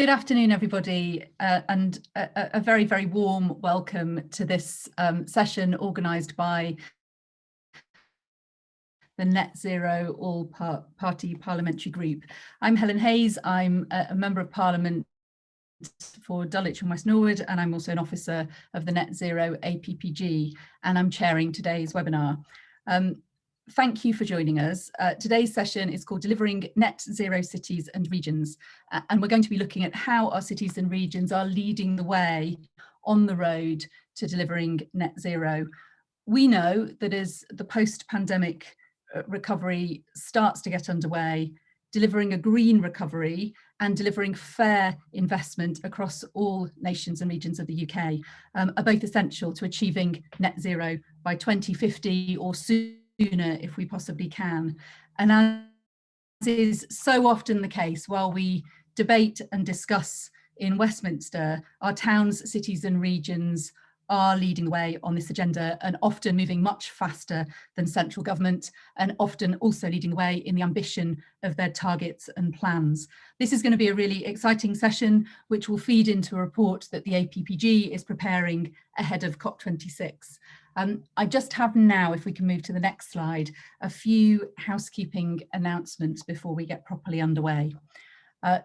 Good afternoon, everybody, and a very, very warm welcome to this session organised by the Net Zero All-Party Parliamentary Group. I'm Helen Hayes. I'm a Member of Parliament for Dulwich and West Norwood, and I'm also an officer of the Net Zero APPG, and I'm chairing today's webinar. Thank you for joining us. Today's session is called Delivering Net Zero Cities and Regions, and we're going to be looking at how our cities and regions are leading the way on the road to delivering net zero. We know that as the post-pandemic recovery starts to get underway, delivering a green recovery and delivering fair investment across all nations and regions of the UK are both essential to achieving net zero by 2050 or sooner if we possibly can. And as is so often the case, while we debate and discuss in Westminster, our towns, cities and regions are leading the way on this agenda and often moving much faster than central government, and often also leading the way in the ambition of their targets and plans. This is going to be a really exciting session, which will feed into a report that the APPG is preparing ahead of COP26. I just have now, if we can move to the next slide, a few housekeeping announcements before we get properly underway.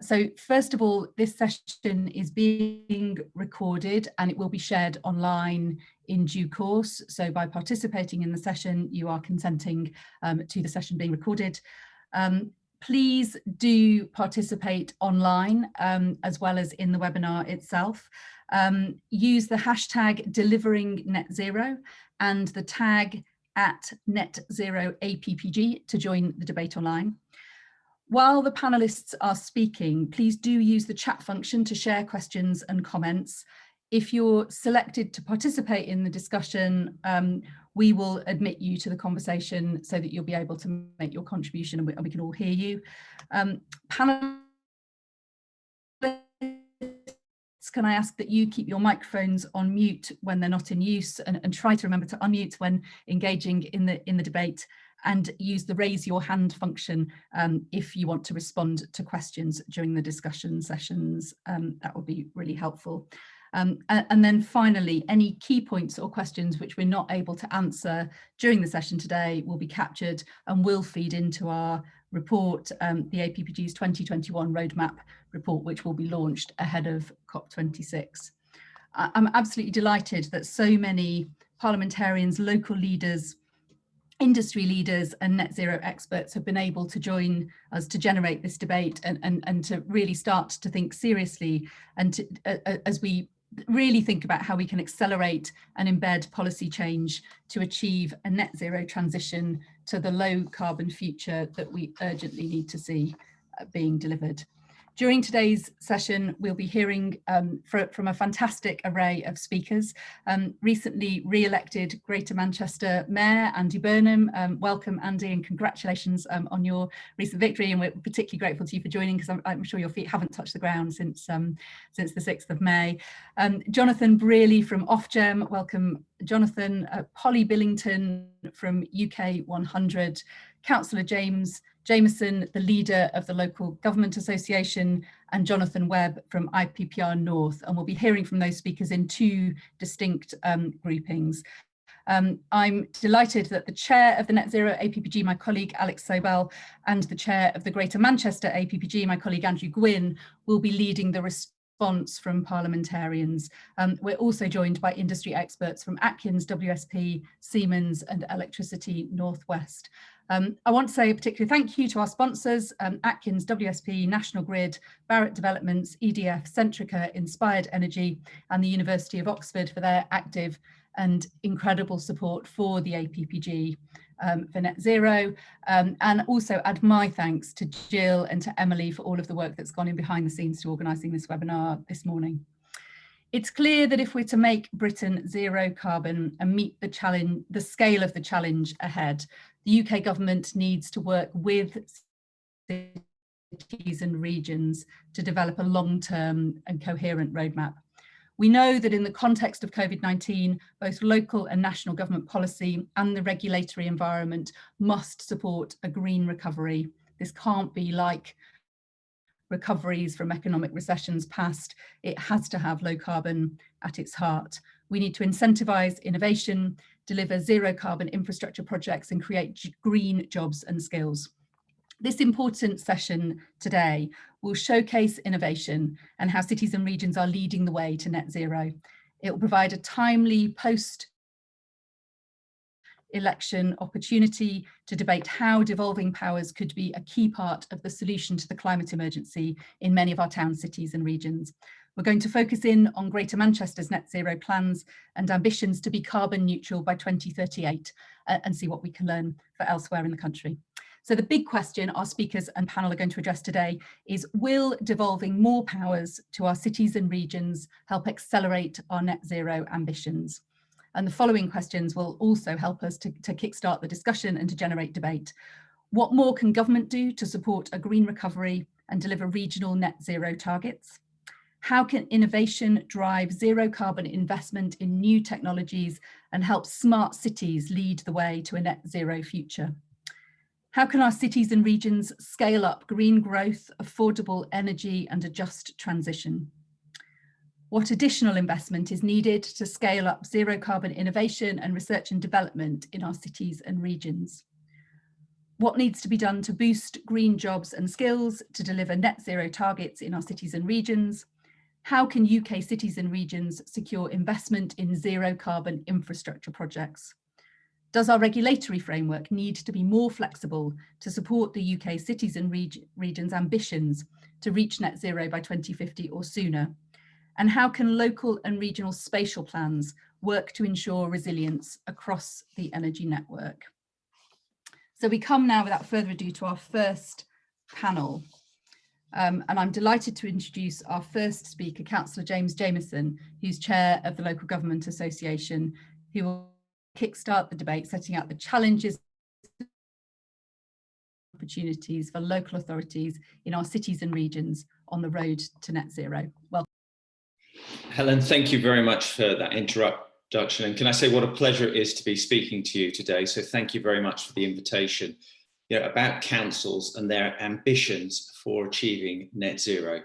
So first of all, this session is being recorded and it will be shared online in due course. So by participating in the session, you are consenting to the session being recorded. Please do participate online as well as in the webinar itself. Use the hashtag #DeliveringNetZero and the tag @NetZeroAPPG to join the debate online. While the panelists are speaking, please do use the chat function to share questions and comments. If you're selected to participate in the discussion, we will admit you to the conversation so that you'll be able to make your contribution and we can all hear you. Panelists, can I ask that you keep your microphones on mute when they're not in use, and try to remember to unmute when engaging in the debate, and use the raise your hand function if you want to respond to questions during the discussion sessions. That would be really helpful. And then finally, any key points or questions which we're not able to answer during the session today will be captured and will feed into our report, the APPG's 2021 roadmap report, which will be launched ahead of COP26. I'm absolutely delighted that so many parliamentarians, local leaders, industry leaders and net zero experts have been able to join us to generate this debate and to really start to think seriously, and to, as we really think about how we can accelerate and embed policy change to achieve a net zero transition to the low carbon future that we urgently need to see being delivered. During today's session, we'll be hearing from a fantastic array of speakers. Recently re-elected Greater Manchester Mayor Andy Burnham. Welcome, Andy, and congratulations on your recent victory. And we're particularly grateful to you for joining, because I'm sure your feet haven't touched the ground since the 6th of May. Jonathan Brearley from Ofgem. Welcome, Jonathan. Polly Billington from UK 100. Councillor Jamieson, the leader of the Local Government Association, and Jonathan Webb from IPPR North. And we'll be hearing from those speakers in two distinct groupings. I'm delighted that the chair of the Net Zero APPG, my colleague Alex Sobel, and the chair of the Greater Manchester APPG, my colleague Andrew Gwynne, will be leading the response from parliamentarians. We're also joined by industry experts from Atkins, WSP, Siemens and Electricity Northwest. I want to say a particular thank you to our sponsors, Atkins, WSP, National Grid, Barratt Developments, EDF, Centrica, Inspired Energy and the University of Oxford for their active and incredible support for the APPG for net zero, and also add my thanks to Jill and to Emily for all of the work that's gone in behind the scenes to organising this webinar this morning. It's clear that if we're to make Britain zero carbon and meet the scale of the challenge ahead, the UK government needs to work with cities and regions to develop a long-term and coherent roadmap. We know that in the context of COVID-19, both local and national government policy and the regulatory environment must support a green recovery. This can't be like recoveries from economic recessions past, it has to have low carbon at its heart. We need to incentivise innovation, deliver zero carbon infrastructure projects and create green jobs and skills. This important session today will showcase innovation and how cities and regions are leading the way to net zero. It will provide a timely post-election opportunity to debate how devolving powers could be a key part of the solution to the climate emergency in many of our towns, cities and regions. We're going to focus in on Greater Manchester's net zero plans and ambitions to be carbon neutral by 2038 and see what we can learn for elsewhere in the country. So the big question our speakers and panel are going to address today is, will devolving more powers to our cities and regions help accelerate our net zero ambitions? And the following questions will also help us to kickstart the discussion and to generate debate. What more can government do to support a green recovery and deliver regional net zero targets? How can innovation drive zero carbon investment in new technologies and help smart cities lead the way to a net zero future? How can our cities and regions scale up green growth, affordable energy and a just transition? What additional investment is needed to scale up zero carbon innovation and research and development in our cities and regions? What needs to be done to boost green jobs and skills to deliver net zero targets in our cities and regions? How can UK cities and regions secure investment in zero carbon infrastructure projects? Does our regulatory framework need to be more flexible to support the UK cities and regions' ambitions to reach net zero by 2050 or sooner? And how can local and regional spatial plans work to ensure resilience across the energy network? So we come now, without further ado, to our first panel. And I'm delighted to introduce our first speaker, Councillor James Jamieson, who's chair of the Local Government Association, who will kickstart the debate, setting out the challenges and opportunities for local authorities in our cities and regions on the road to net zero. Welcome. Helen, thank you very much for that introduction. And can I say what a pleasure it is to be speaking to you today. So thank you very much for the invitation. About councils and their ambitions for achieving net zero.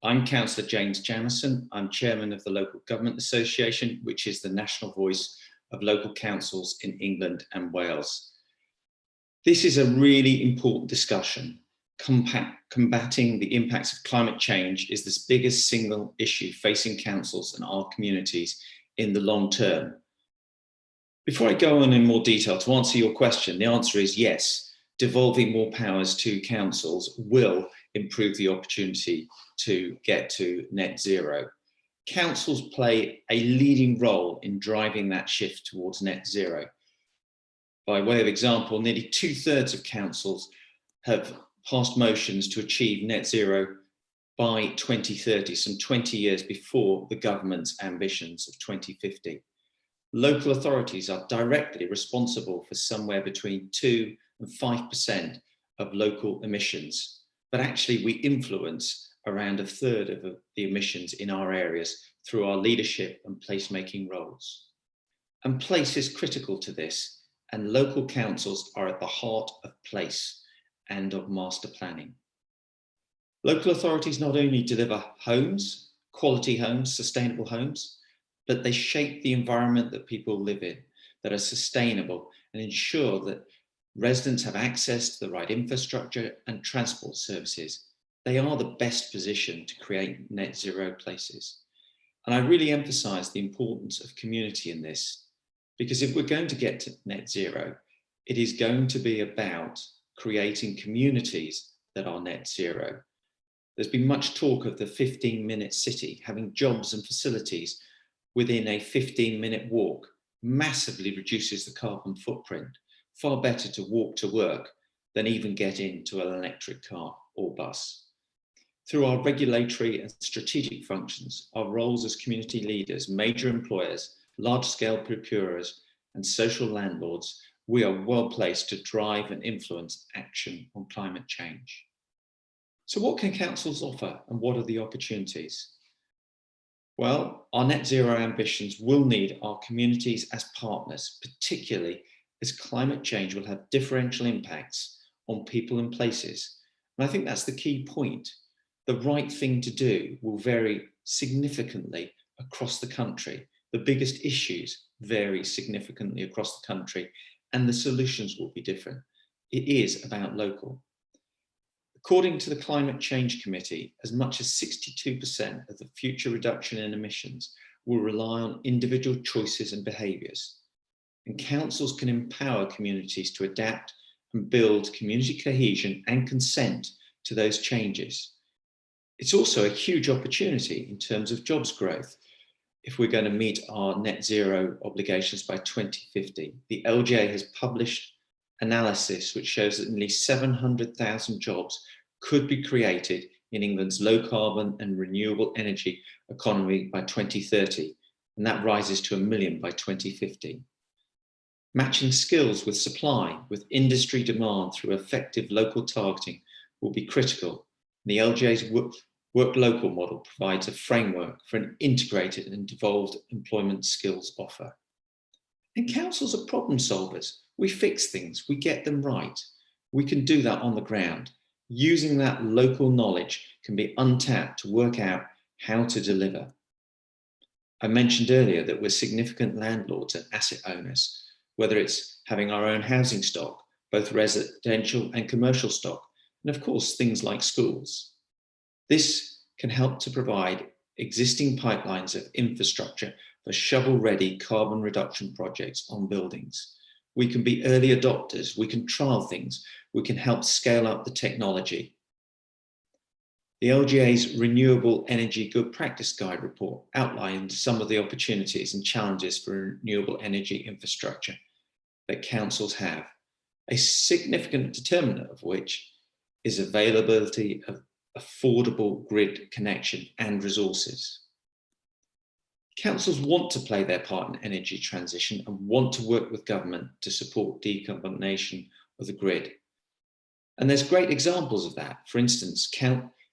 I'm Councillor James Jamieson. I'm chairman of the Local Government Association, which is the national voice of local councils in England and Wales. This is a really important discussion. Combating the impacts of climate change is the biggest single issue facing councils and our communities in the long term. Before I go on in more detail to answer your question, the answer is yes. Devolving more powers to councils will improve the opportunity to get to net zero. Councils play a leading role in driving that shift towards net zero. By way of example, nearly 2/3 of councils have passed motions to achieve net zero by 2030, some 20 years before the government's ambitions of 2050. Local authorities are directly responsible for somewhere between 2 and 5% of local emissions, but actually we influence around 1/3 of the emissions in our areas through our leadership and placemaking roles. And place is critical to this, and local councils are at the heart of place and of master planning. Local authorities not only deliver homes, quality homes, sustainable homes, but they shape the environment that people live in, that are sustainable and ensure that residents have access to the right infrastructure and transport services. They are the best position to create net zero places. And I really emphasize the importance of community in this, because if we're going to get to net zero, it is going to be about creating communities that are net zero. There's been much talk of the 15-minute city, having jobs and facilities within a 15-minute walk massively reduces the carbon footprint. Far better to walk to work than even get into an electric car or bus. Through our regulatory and strategic functions, our roles as community leaders, major employers, large-scale procurers, and social landlords, we are well placed to drive and influence action on climate change. So what can councils offer and what are the opportunities? Well, our net zero ambitions will need our communities as partners, particularly as climate change will have differential impacts on people and places. And I think that's the key point. the right thing to do will vary significantly across the country. The biggest issues vary significantly across the country, and the solutions will be different. It is about local. According to the Climate Change Committee, as much as 62% of the future reduction in emissions will rely on individual choices and behaviours. And councils can empower communities to adapt and build community cohesion and consent to those changes. It's also a huge opportunity in terms of jobs growth. If we're going to meet our net zero obligations by 2050, the LGA has published analysis which shows that nearly 700,000 jobs could be created in England's low carbon and renewable energy economy by 2030, and that rises to 1 million by 2050. Matching skills with supply, with industry demand through effective local targeting will be critical. The LGA's Work Local model provides a framework for an integrated and devolved employment skills offer. And councils are problem solvers. We fix things, we get them right. We can do that on the ground. Using that local knowledge can be untapped to work out how to deliver. I mentioned earlier that we're significant landlords and asset owners, whether it's having our own housing stock, both residential and commercial stock, and of course, things like schools. This can help to provide existing pipelines of infrastructure for shovel-ready carbon reduction projects on buildings. We can be early adopters, we can trial things, we can help scale up the technology. The LGA's Renewable Energy Good Practice Guide report outlined some of the opportunities and challenges for renewable energy infrastructure that councils have, a significant determinant of which is availability of affordable grid connection and resources. Councils want to play their part in energy transition and want to work with government to support decarbonation of the grid. And there's great examples of that. For instance,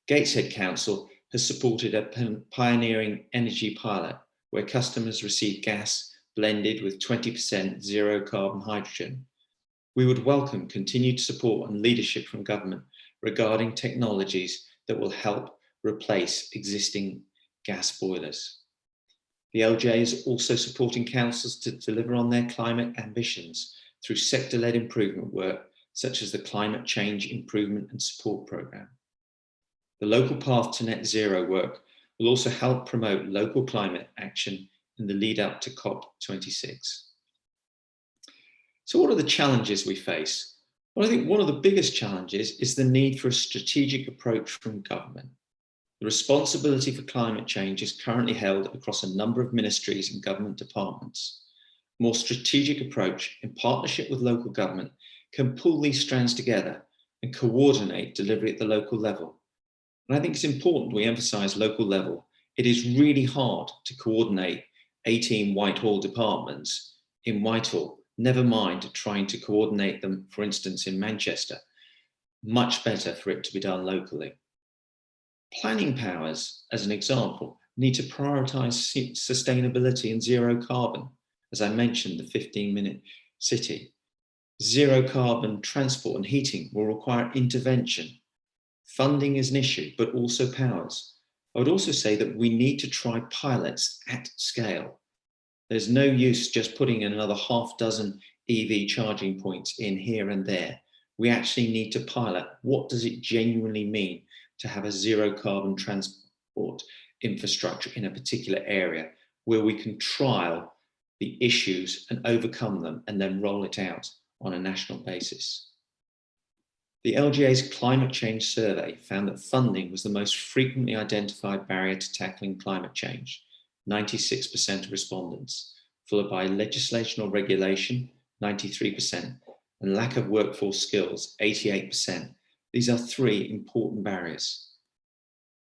Gateshead Council has supported a pioneering energy pilot where customers receive gas blended with 20% zero carbon hydrogen. We would welcome continued support and leadership from government regarding technologies that will help replace existing gas boilers. The LGA is also supporting councils to deliver on their climate ambitions through sector-led improvement work, such as the Climate Change Improvement and Support Programme. The local path to net zero work will also help promote local climate action in the lead up to COP26. So what are the challenges we face? Well, I think one of the biggest challenges is the need for a strategic approach from government. The responsibility for climate change is currently held across a number of ministries and government departments. A more strategic approach in partnership with local government can pull these strands together and coordinate delivery at the local level. And I think it's important we emphasise local level. It is really hard to coordinate 18 Whitehall departments in Whitehall, never mind trying to coordinate them, for instance, in Manchester. Much better for it to be done locally. Planning powers, as an example, need to prioritise sustainability and zero carbon. As I mentioned, the 15-minute city. Zero carbon transport and heating will require intervention. Funding is an issue, but also powers. I would also say that we need to try pilots at scale. There's no use just putting in another half dozen EV charging points in here and there. We actually need to pilot what does it genuinely mean to have a zero carbon transport infrastructure in a particular area where we can trial the issues and overcome them and then roll it out on a national basis. The LGA's climate change survey found that funding was the most frequently identified barrier to tackling climate change, 96% of respondents, followed by legislation or regulation, 93%, and lack of workforce skills, 88%. These are three important barriers.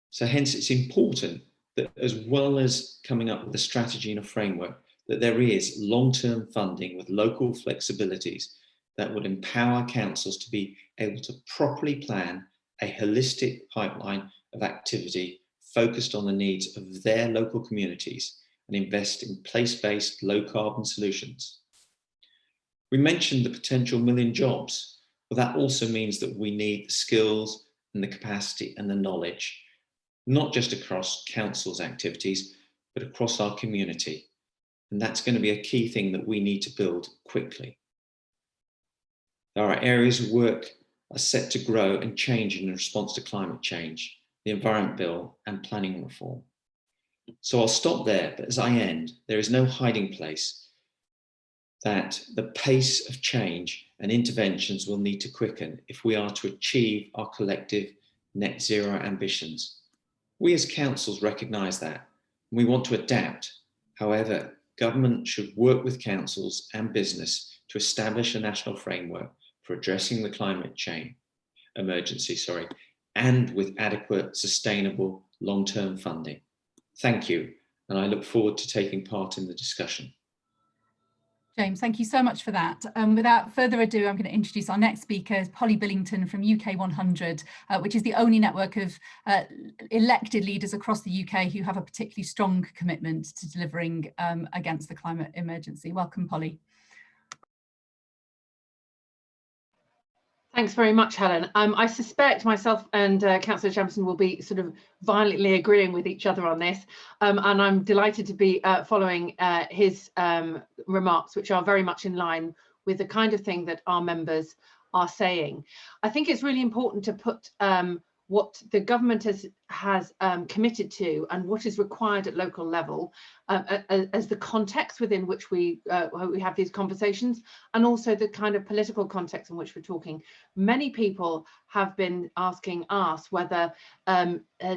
So hence it's important that as well as coming up with a strategy and a framework, that there is long-term funding with local flexibilities that would empower councils to be able to properly plan a holistic pipeline of activity focused on the needs of their local communities and invest in place-based low-carbon solutions. We mentioned the potential 1 million jobs. Well, that also means that we need the skills and the capacity and the knowledge not just across council's activities, but across our community. And that's going to be a key thing that we need to build quickly. There are areas of work are set to grow and change in response to climate change, the Environment Bill and planning reform. So I'll stop there, but as I end, there is no hiding place that the pace of change and interventions will need to quicken if we are to achieve our collective net zero ambitions. We as councils recognise that, and we want to adapt. However, government should work with councils and business to establish a national framework for addressing the climate change emergency, and with adequate, sustainable, long-term funding. Thank you, and I look forward to taking part in the discussion. James, thank you so much for that. Without further ado, I'm going to introduce our next speaker, Polly Billington from UK 100, which is the only network of elected leaders across the UK who have a particularly strong commitment to delivering against the climate emergency. Welcome, Polly. Thanks very much, Helen. I suspect myself and Councillor Jamieson will be sort of violently agreeing with each other on this, and I'm delighted to be following his remarks, which are very much in line with the kind of thing that our members are saying. I think it's really important to put what the government has committed to and what is required at local level as the context within which we have these conversations, and also the kind of political context in which we're talking. Many people have been asking us whether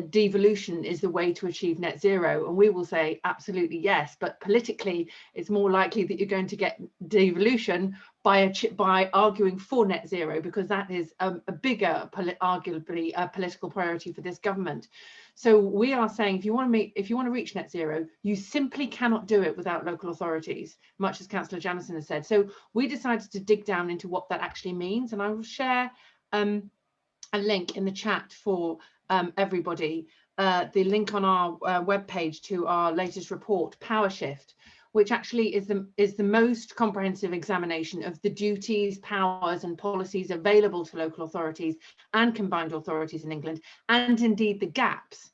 devolution is the way to achieve net zero, and we will say absolutely yes, but politically it's more likely that you're going to get devolution by arguing for net zero, because that is a bigger, arguably, political priority for this government. So we are saying if you want to reach net zero, you simply cannot do it without local authorities, much as Councillor Jamieson has said. So we decided to dig down into what that actually means, and I will share a link in the chat for everybody, the link on our webpage to our latest report, Power Shift, which actually is the most comprehensive examination of the duties, powers and policies available to local authorities and combined authorities in England, and indeed the gaps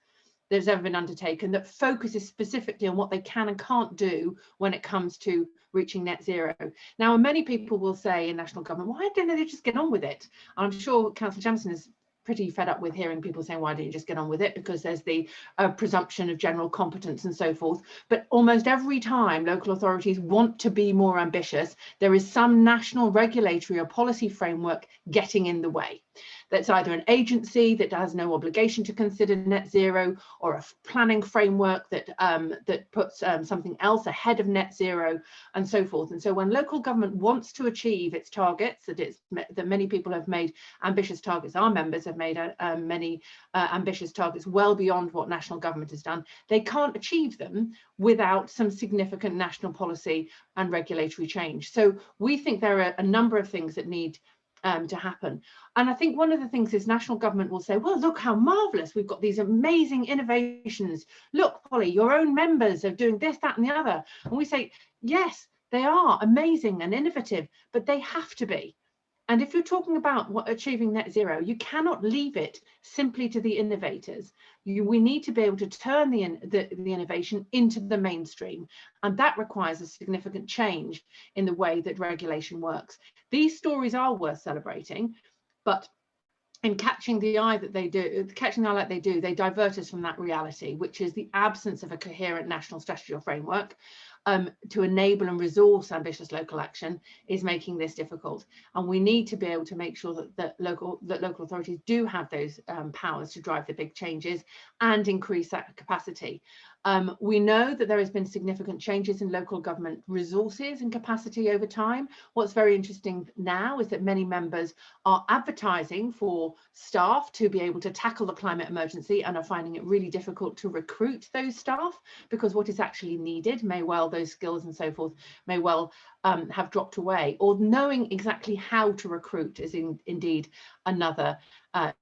that's ever been undertaken, that focuses specifically on what they can and can't do when it comes to reaching net zero. Now, many people will say in national government, why don't they just get on with it? I'm sure Councillor Jamieson is pretty fed up with hearing people saying, why don't you just get on with it, because there's the presumption of general competence and so forth. But almost every time local authorities want to be more ambitious, there is some national regulatory or policy framework getting in the way. That's either an agency that has no obligation to consider net zero, or a planning framework that that puts something else ahead of net zero, and so forth. And so when local government wants to achieve its targets, that many people have made ambitious targets, our members have made many ambitious targets well beyond what national government has done, they can't achieve them without some significant national policy and regulatory change. So we think there are a number of things that need to happen. And I think one of the things is national government will say, well, look how marvellous, we've got these amazing innovations. Look, Polly, your own members are doing this, that and the other. And we say, yes, they are amazing and innovative, but they have to be. And if you're talking about achieving net zero, you cannot leave it simply to the innovators. We need to be able to turn the innovation into the mainstream. And that requires a significant change in the way that regulation works. These stories are worth celebrating, but in catching the eye like they do, they divert us from that reality, which is the absence of a coherent national strategy or framework to enable and resource ambitious local action is making this difficult. And we need to be able to make sure that local authorities do have those powers to drive the big changes and increase that capacity. We know that there has been significant changes in local government resources and capacity over time. What's very interesting now is that many members are advertising for staff to be able to tackle the climate emergency and are finding it really difficult to recruit those staff, because what is actually needed may well, those skills and so forth, may well have dropped away, or knowing exactly how to recruit is indeed another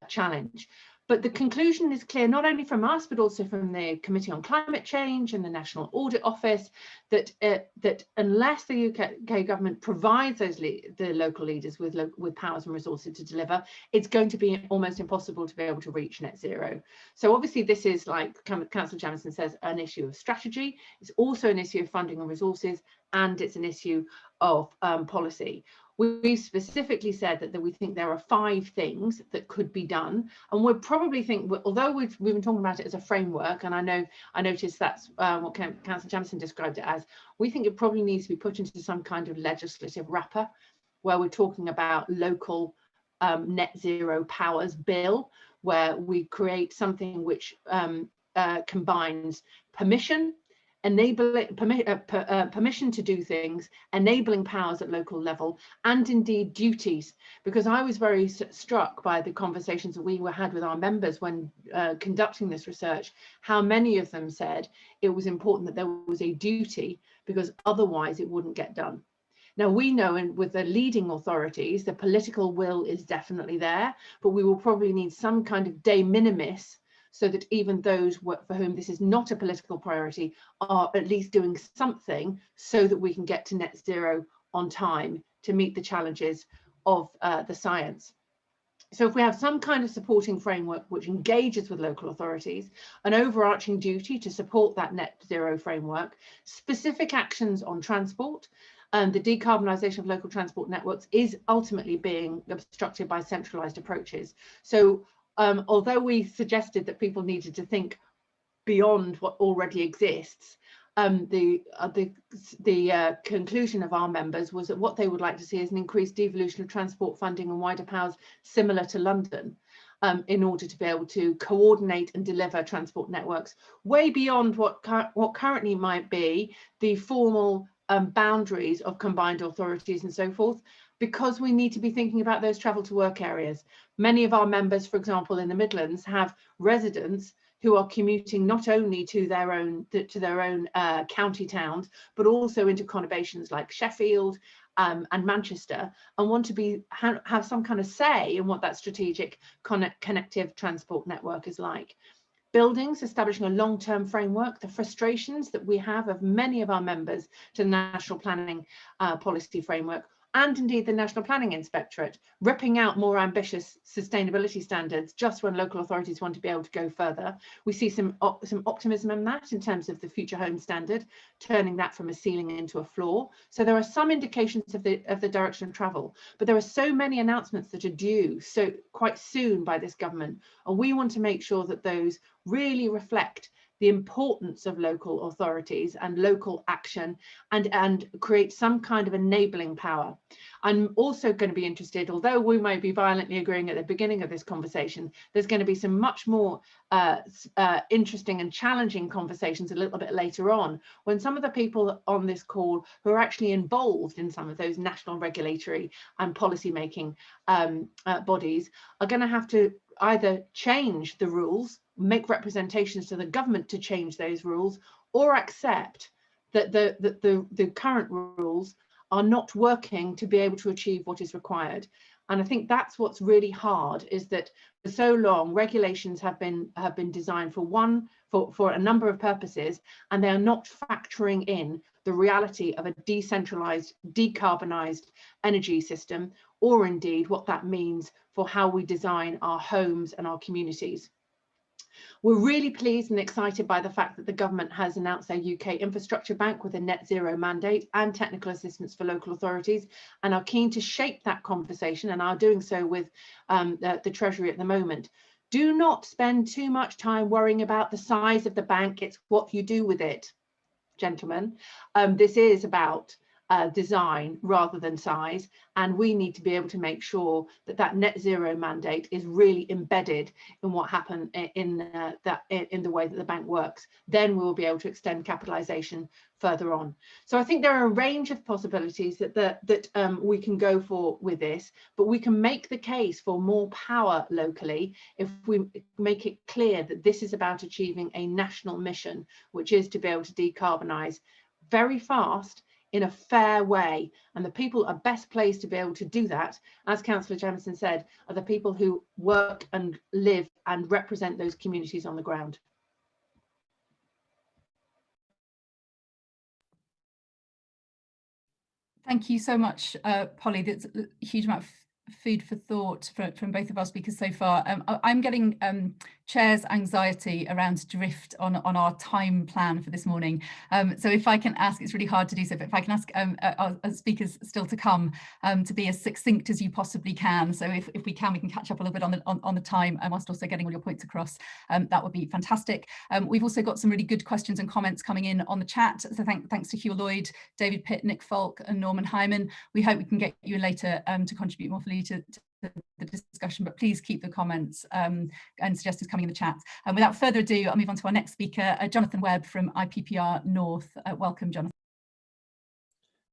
challenge. But the conclusion is clear, not only from us, but also from the Committee on Climate Change and the National Audit Office, that that unless the UK government provides the local leaders with powers and resources to deliver, it's going to be almost impossible to be able to reach net zero. So obviously this is, like Councillor Jamieson says, an issue of strategy. It's also an issue of funding and resources, and it's an issue of policy. We've specifically said that we think there are 5 things that could be done, and we'll probably think, although we've been talking about it as a framework, and I noticed that's what Councillor Jamieson described it as, we think it probably needs to be put into some kind of legislative wrapper, where we're talking about local net zero powers bill, where we create something which combines permission, permission to do things, enabling powers at local level, and indeed duties. Because I was very struck by the conversations that we had with our members when conducting this research, how many of them said it was important that there was a duty, because otherwise it wouldn't get done. Now, we know, and with the leading authorities, the political will is definitely there, but we will probably need some kind of de minimis, so that even those for whom this is not a political priority are at least doing something, so that we can get to net zero on time to meet the challenges of the science. So if we have some kind of supporting framework which engages with local authorities, an overarching duty to support that net zero framework, specific actions on transport, and the decarbonisation of local transport networks is ultimately being obstructed by centralised approaches. So although we suggested that people needed to think beyond what already exists, the conclusion of our members was that what they would like to see is an increased devolution of transport funding and wider powers similar to London, in order to be able to coordinate and deliver transport networks way beyond what currently might be the formal boundaries of combined authorities and so forth, because we need to be thinking about those travel to work areas. Many of our members, for example, in the Midlands, have residents who are commuting not only to their own county towns, but also into conurbations like Sheffield and Manchester, and want to have some kind of say in what that strategic connective transport network is like. Buildings, establishing a long-term framework, the frustrations that we have of many of our members to the National Planning Policy Framework, and indeed the National Planning Inspectorate, ripping out more ambitious sustainability standards just when local authorities want to be able to go further. We see some optimism in that in terms of the Future Home Standard, turning that from a ceiling into a floor. So there are some indications of the direction of travel, but there are so many announcements that are due so quite soon by this government, and we want to make sure that those really reflect the importance of local authorities and local action, and create some kind of enabling power. I'm also going to be interested, although we might be violently agreeing at the beginning of this conversation, there's going to be some much more interesting and challenging conversations a little bit later on, when some of the people on this call who are actually involved in some of those national regulatory and policy making bodies are going to have to either change the rules, make representations to the government to change those rules, or accept that the current rules are not working to be able to achieve what is required. And I think that's what's really hard, is that for so long regulations have been designed for a number of purposes, and they are not factoring in the reality of a decentralized, decarbonized energy system, or indeed what that means for how we design our homes and our communities. We're really pleased and excited by the fact that the government has announced their UK infrastructure bank with a net zero mandate and technical assistance for local authorities, and are keen to shape that conversation, and are doing so with the Treasury at the moment. Do not spend too much time worrying about the size of the bank. It's what you do with it, gentlemen. This is about design rather than size, and we need to be able to make sure that that net zero mandate is really embedded in what happened in the way that the bank works. Then we'll be able to extend capitalisation further on. So I think there are a range of possibilities that we can go for with this, but we can make the case for more power locally if we make it clear that this is about achieving a national mission, which is to be able to decarbonise very fast in a fair way. And the people are best placed to be able to do that, as Councillor Jamieson said, are the people who work and live and represent those communities on the ground. Thank you so much, Polly. That's a huge amount of food for thought from both of our speakers so far. I'm getting chair's anxiety around drift on our time plan for this morning. So if I can ask, it's really hard to do so, but if I can ask our speakers still to come to be as succinct as you possibly can. So if we can catch up a little bit on the time whilst also getting all your points across. That would be fantastic. We've also got some really good questions and comments coming in on the chat. So thanks to Hugh Lloyd, David Pitt, Nick Falk and Norman Hyman. We hope we can get you in later to contribute more fully to the discussion, but please keep the comments and suggestions coming in the chat. And without further ado, I'll move on to our next speaker, Jonathan Webb from IPPR North. Welcome, Jonathan.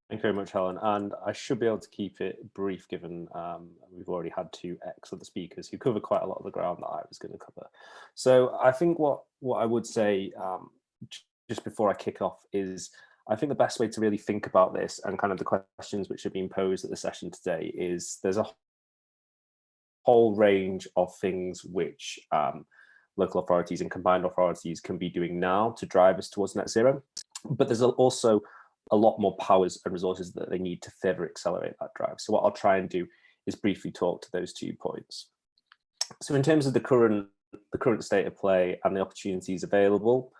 Thank you very much, Helen. And I should be able to keep it brief, given we've already had two excellent speakers who cover quite a lot of the ground that I was going to cover. So I think what I would say just before I kick off is, I think the best way to really think about this and kind of the questions which are being posed at the session today is there's a whole range of things which local authorities and combined authorities can be doing now to drive us towards net zero. But there's also a lot more powers and resources that they need to further accelerate that drive. So what I'll try and do is briefly talk to those 2 points. So in terms of the current state of play and the opportunities available,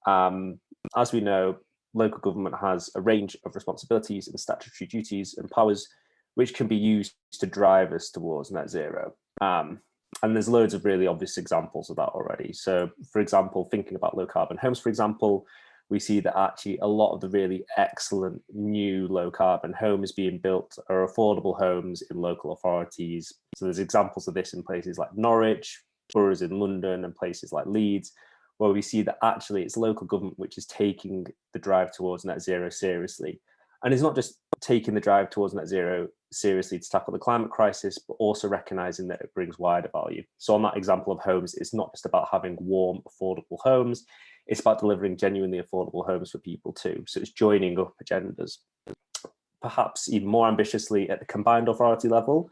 as we know, local government has a range of responsibilities and statutory duties and powers which can be used to drive us towards net zero. And there's loads of really obvious examples of that already. So for example, thinking about low carbon homes, for example, we see that actually a lot of the really excellent new low carbon homes being built are affordable homes in local authorities. So there's examples of this in places like Norwich, boroughs in London and places like Leeds, where we see that actually it's local government which is taking the drive towards net zero seriously. And it's not just taking the drive towards net zero seriously to tackle the climate crisis, but also recognizing that it brings wider value. So on that example of homes, it's not just about having warm, affordable homes, it's about delivering genuinely affordable homes for people too. So it's joining up agendas. Perhaps even more ambitiously at the combined authority level,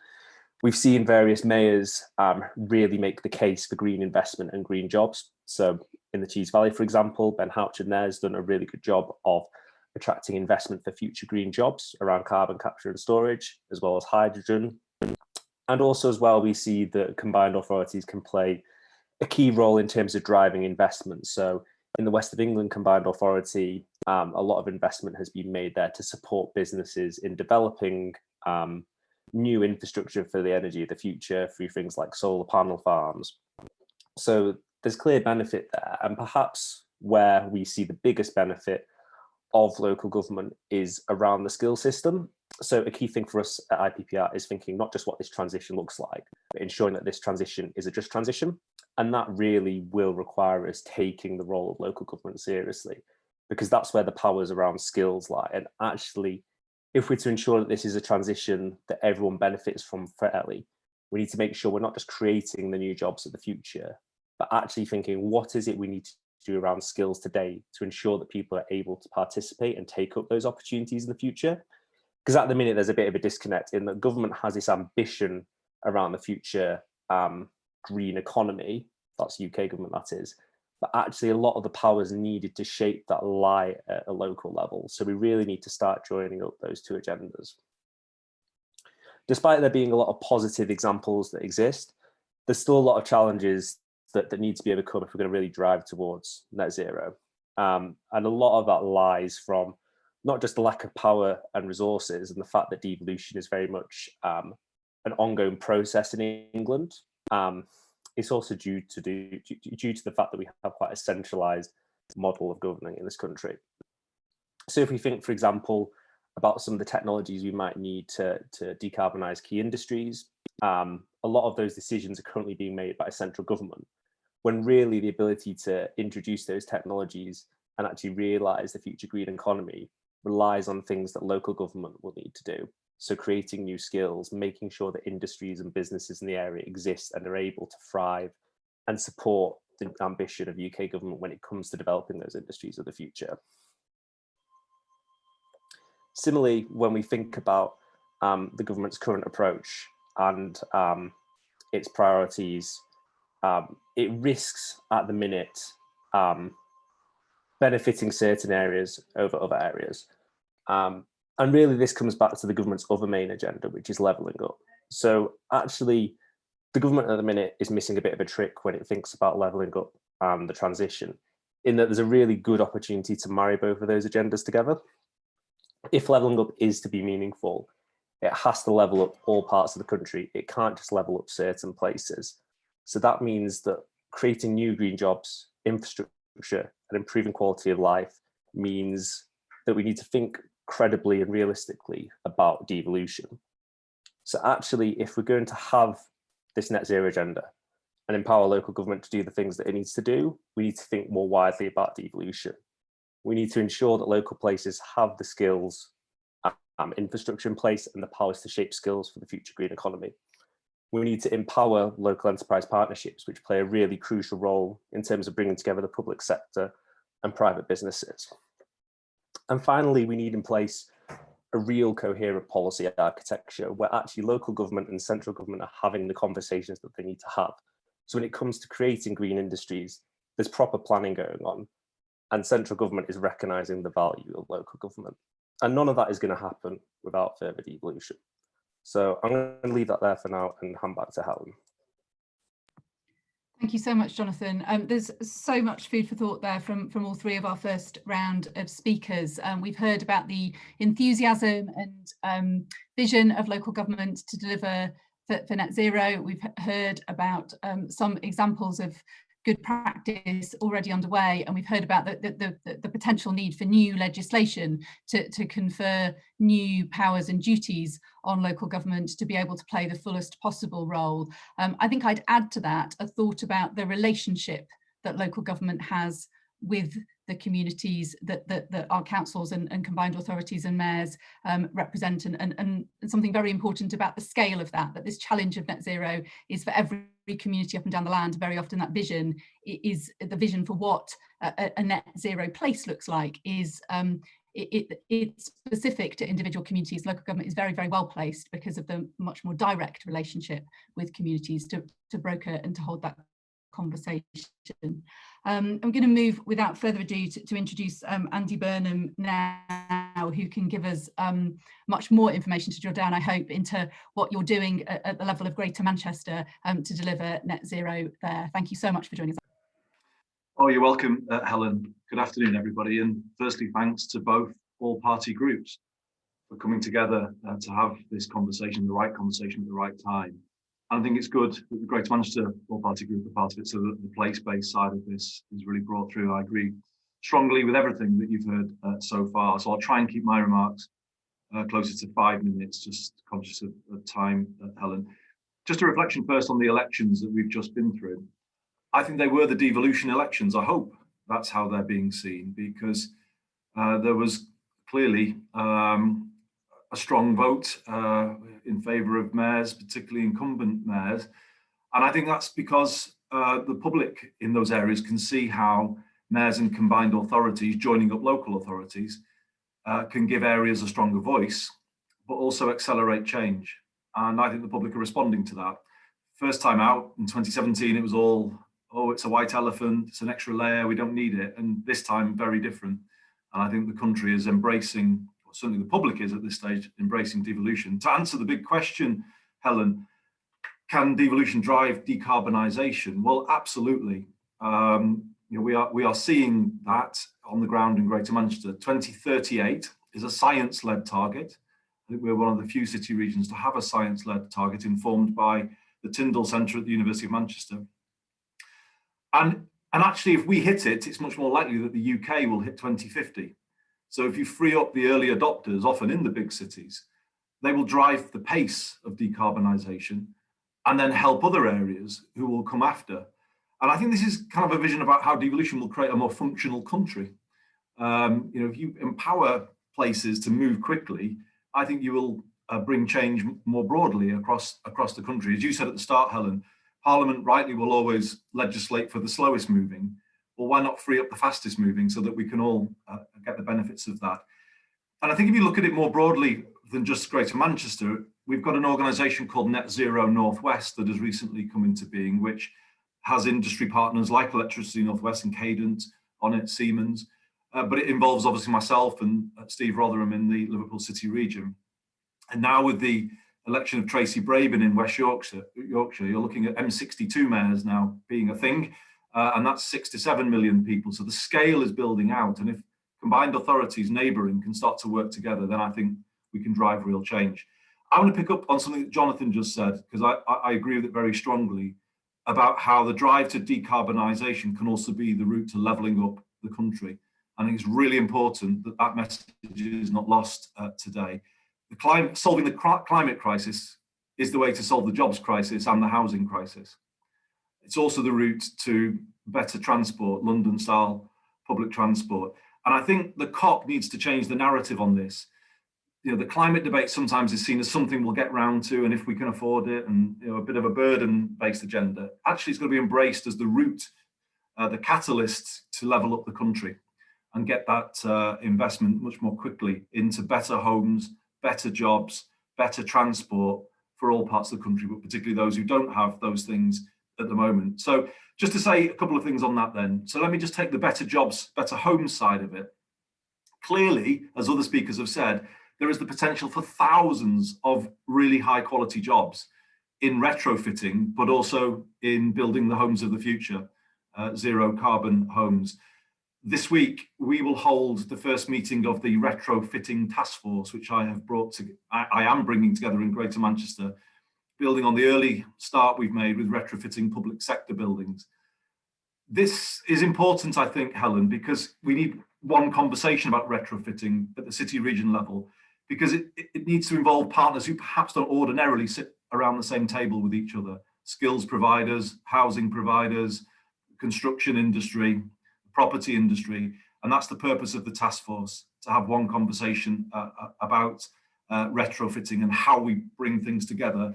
we've seen various mayors really make the case for green investment and green jobs. So in the Tees Valley, for example, Ben Houchin there has done a really good job of attracting investment for future green jobs around carbon capture and storage, as well as hydrogen. And also as well, we see that combined authorities can play a key role in terms of driving investment. So in the West of England combined authority, a lot of investment has been made there to support businesses in developing new infrastructure for the energy of the future through things like solar panel farms. So there's clear benefit there, and perhaps where we see the biggest benefit of local government is around the skill system. So a key thing for us at IPPR is thinking not just what this transition looks like, but ensuring that this transition is a just transition. And that really will require us taking the role of local government seriously, because that's where the powers around skills lie. And actually, if we're to ensure that this is a transition that everyone benefits from fairly, we need to make sure we're not just creating the new jobs of the future, but actually thinking what is it we need to do around skills today to ensure that people are able to participate and take up those opportunities in the future. Because at the minute, there's a bit of a disconnect in that government has this ambition around the future green economy, that's UK government that is, but actually a lot of the powers needed to shape that lie at a local level. So we really need to start joining up those 2 agendas. Despite there being a lot of positive examples that exist, there's still a lot of challenges that need to be overcome if we're going to really drive towards net zero. And a lot of that lies from not just the lack of power and resources and the fact that devolution is very much an ongoing process in England. It's also due to the fact that we have quite a centralised model of governing in this country. So if we think, for example, about some of the technologies we might need to decarbonise key industries, a lot of those decisions are currently being made by central government, when really the ability to introduce those technologies and actually realise the future green economy relies on things that local government will need to do. So creating new skills, making sure that industries and businesses in the area exist and are able to thrive and support the ambition of UK government when it comes to developing those industries of the future. Similarly, when we think about the government's current approach and its priorities it risks at the minute benefiting certain areas over other areas. And really this comes back to the government's other main agenda, which is levelling up. So actually, the government at the minute is missing a bit of a trick when it thinks about levelling up and the transition, in that there's a really good opportunity to marry both of those agendas together. If levelling up is to be meaningful, it has to level up all parts of the country. It can't just level up certain places. So that means that creating new green jobs, infrastructure, and improving quality of life means that we need to think credibly and realistically about devolution. So actually, if we're going to have this net zero agenda and empower local government to do the things that it needs to do, we need to think more widely about devolution. We need to ensure that local places have the skills, infrastructure in place and the powers to shape skills for the future green economy. We need to empower local enterprise partnerships, which play a really crucial role in terms of bringing together the public sector and private businesses. And finally, we need in place a real coherent policy architecture where actually local government and central government are having the conversations that they need to have. So when it comes to creating green industries, there's proper planning going on and central government is recognising the value of local government. And none of that is going to happen without further devolution. So I'm going to leave that there for now and hand back to Helen. Thank you so much, Jonathan. There's so much food for thought there from all three of our first round of speakers. We've heard about the enthusiasm and vision of local government to deliver for net zero. We've heard about some examples of good practice already underway, and we've heard about the potential need for new legislation to confer new powers and duties on local government to be able to play the fullest possible role. I think I'd add to that a thought about the relationship that local government has with the communities that our councils and combined authorities and mayors represent, and something very important about the scale of that this challenge of net zero is for every community up and down the land. Very often that vision is the vision for what a net zero place looks like is it's specific to individual communities. Local government is very, very well placed because of the much more direct relationship with communities to broker and to hold that conversation. I'm going to move without further ado to introduce Andy Burnham now, who can give us much more information to drill down, I hope, into what you're doing at the level of Greater Manchester to deliver net zero there. Thank you so much for joining us. Oh, you're welcome, Helen. Good afternoon, everybody. And firstly, thanks to both all party groups for coming together to have this conversation, the right conversation at the right time. And I think it's good that the Greater Manchester All Party Group are part of it, so that the place-based side of this is really brought through. I agree strongly with everything that you've heard so far. So I'll try and keep my remarks closer to 5 minutes, just conscious of time, Helen. Just a reflection first on the elections that we've just been through. I think they were the devolution elections. I hope that's how they're being seen, because there was clearly a strong vote in favour of mayors, particularly incumbent mayors. And I think that's because the public in those areas can see how mayors and combined authorities joining up local authorities can give areas a stronger voice, but also accelerate change. And I think the public are responding to that. First time out in 2017, it was all, oh, it's a white elephant, it's an extra layer, we don't need it. And this time, very different. And I think the country is embracing, or certainly the public is at this stage, embracing devolution. To answer the big question, Helen, can devolution drive decarbonisation? Well, absolutely. We are seeing that on the ground in Greater Manchester. 2038 is a science-led target. I think we're one of the few city regions to have a science-led target informed by the Tyndall Centre at the University of Manchester. And actually, if we hit it, it's much more likely that the UK will hit 2050. So if you free up the early adopters, often in the big cities, they will drive the pace of decarbonisation and then help other areas who will come after. And I think this is kind of a vision about how devolution will create a more functional country. If you empower places to move quickly, I think you will bring change more broadly across the country. As you said at the start, Helen, Parliament rightly will always legislate for the slowest moving. Well, why not free up the fastest moving so that we can all get the benefits of that? And I think if you look at it more broadly than just Greater Manchester, we've got an organisation called Net Zero Northwest that has recently come into being, which has industry partners like Electricity North West and Cadent on it, Siemens, but it involves obviously myself and Steve Rotherham in the Liverpool City region. And now with the election of Tracy Brabin in West Yorkshire, you're looking at M62 mayors now being a thing, and that's 6 to 7 million people. So the scale is building out, and if combined authorities neighbouring can start to work together, then I think we can drive real change. I want to pick up on something that Jonathan just said, because I agree with it very strongly, about how the drive to decarbonisation can also be the route to levelling up the country. I think it's really important that that message is not lost today. Solving the climate crisis is the way to solve the jobs crisis and the housing crisis. It's also the route to better transport, London-style public transport. And I think the COP needs to change the narrative on this. You know, the climate debate sometimes is seen as something we'll get round to, and if we can afford it, and a bit of a burden-based agenda. Actually, it's going to be embraced as the route, the catalyst to level up the country and get that investment much more quickly into better homes, better jobs, better transport for all parts of the country, but particularly those who don't have those things at the moment. So just to say a couple of things on that then. So let me just take the better jobs, better homes side of it. Clearly, as other speakers have said, there is the potential for thousands of really high quality jobs in retrofitting, but also in building the homes of the future, zero carbon homes. This week, we will hold the first meeting of the retrofitting task force, which I am bringing together in Greater Manchester, building on the early start we've made with retrofitting public sector buildings. This is important, I think, Helen, because we need one conversation about retrofitting at the city region level, because it needs to involve partners who perhaps don't ordinarily sit around the same table with each other. Skills providers, housing providers, construction industry, property industry. And that's the purpose of the task force, to have one conversation about retrofitting and how we bring things together.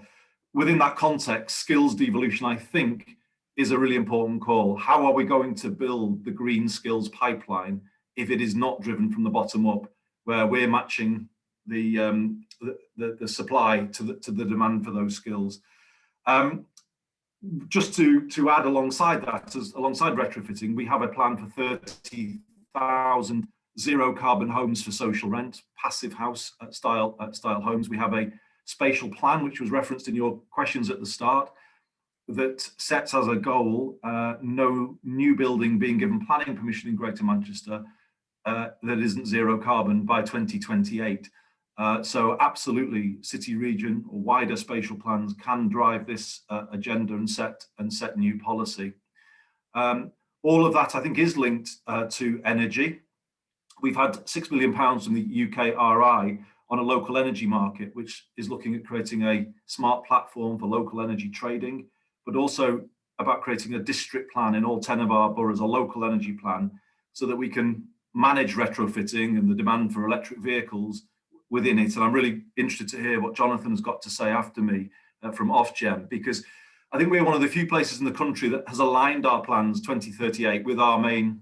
Within that context, skills devolution, I think, is a really important call. How are we going to build the green skills pipeline if it is not driven from the bottom up, where we're matching the supply to the demand for those skills? Just to add alongside that, alongside retrofitting, we have a plan for 30,000 zero carbon homes for social rent, passive house style homes. We have a spatial plan, which was referenced in your questions at the start, that sets as a goal no new building being given planning permission in Greater Manchester that isn't zero carbon by 2028. So absolutely, city region or wider spatial plans can drive this agenda and set new policy. All of that, I think, is linked to energy. We've had £6 million from the UKRI on a local energy market, which is looking at creating a smart platform for local energy trading, but also about creating a district plan in all 10 of our boroughs, a local energy plan, so that we can manage retrofitting and the demand for electric vehicles within it. And I'm really interested to hear what Jonathan's got to say after me from Ofgem, because I think we're one of the few places in the country that has aligned our plans 2038 with our main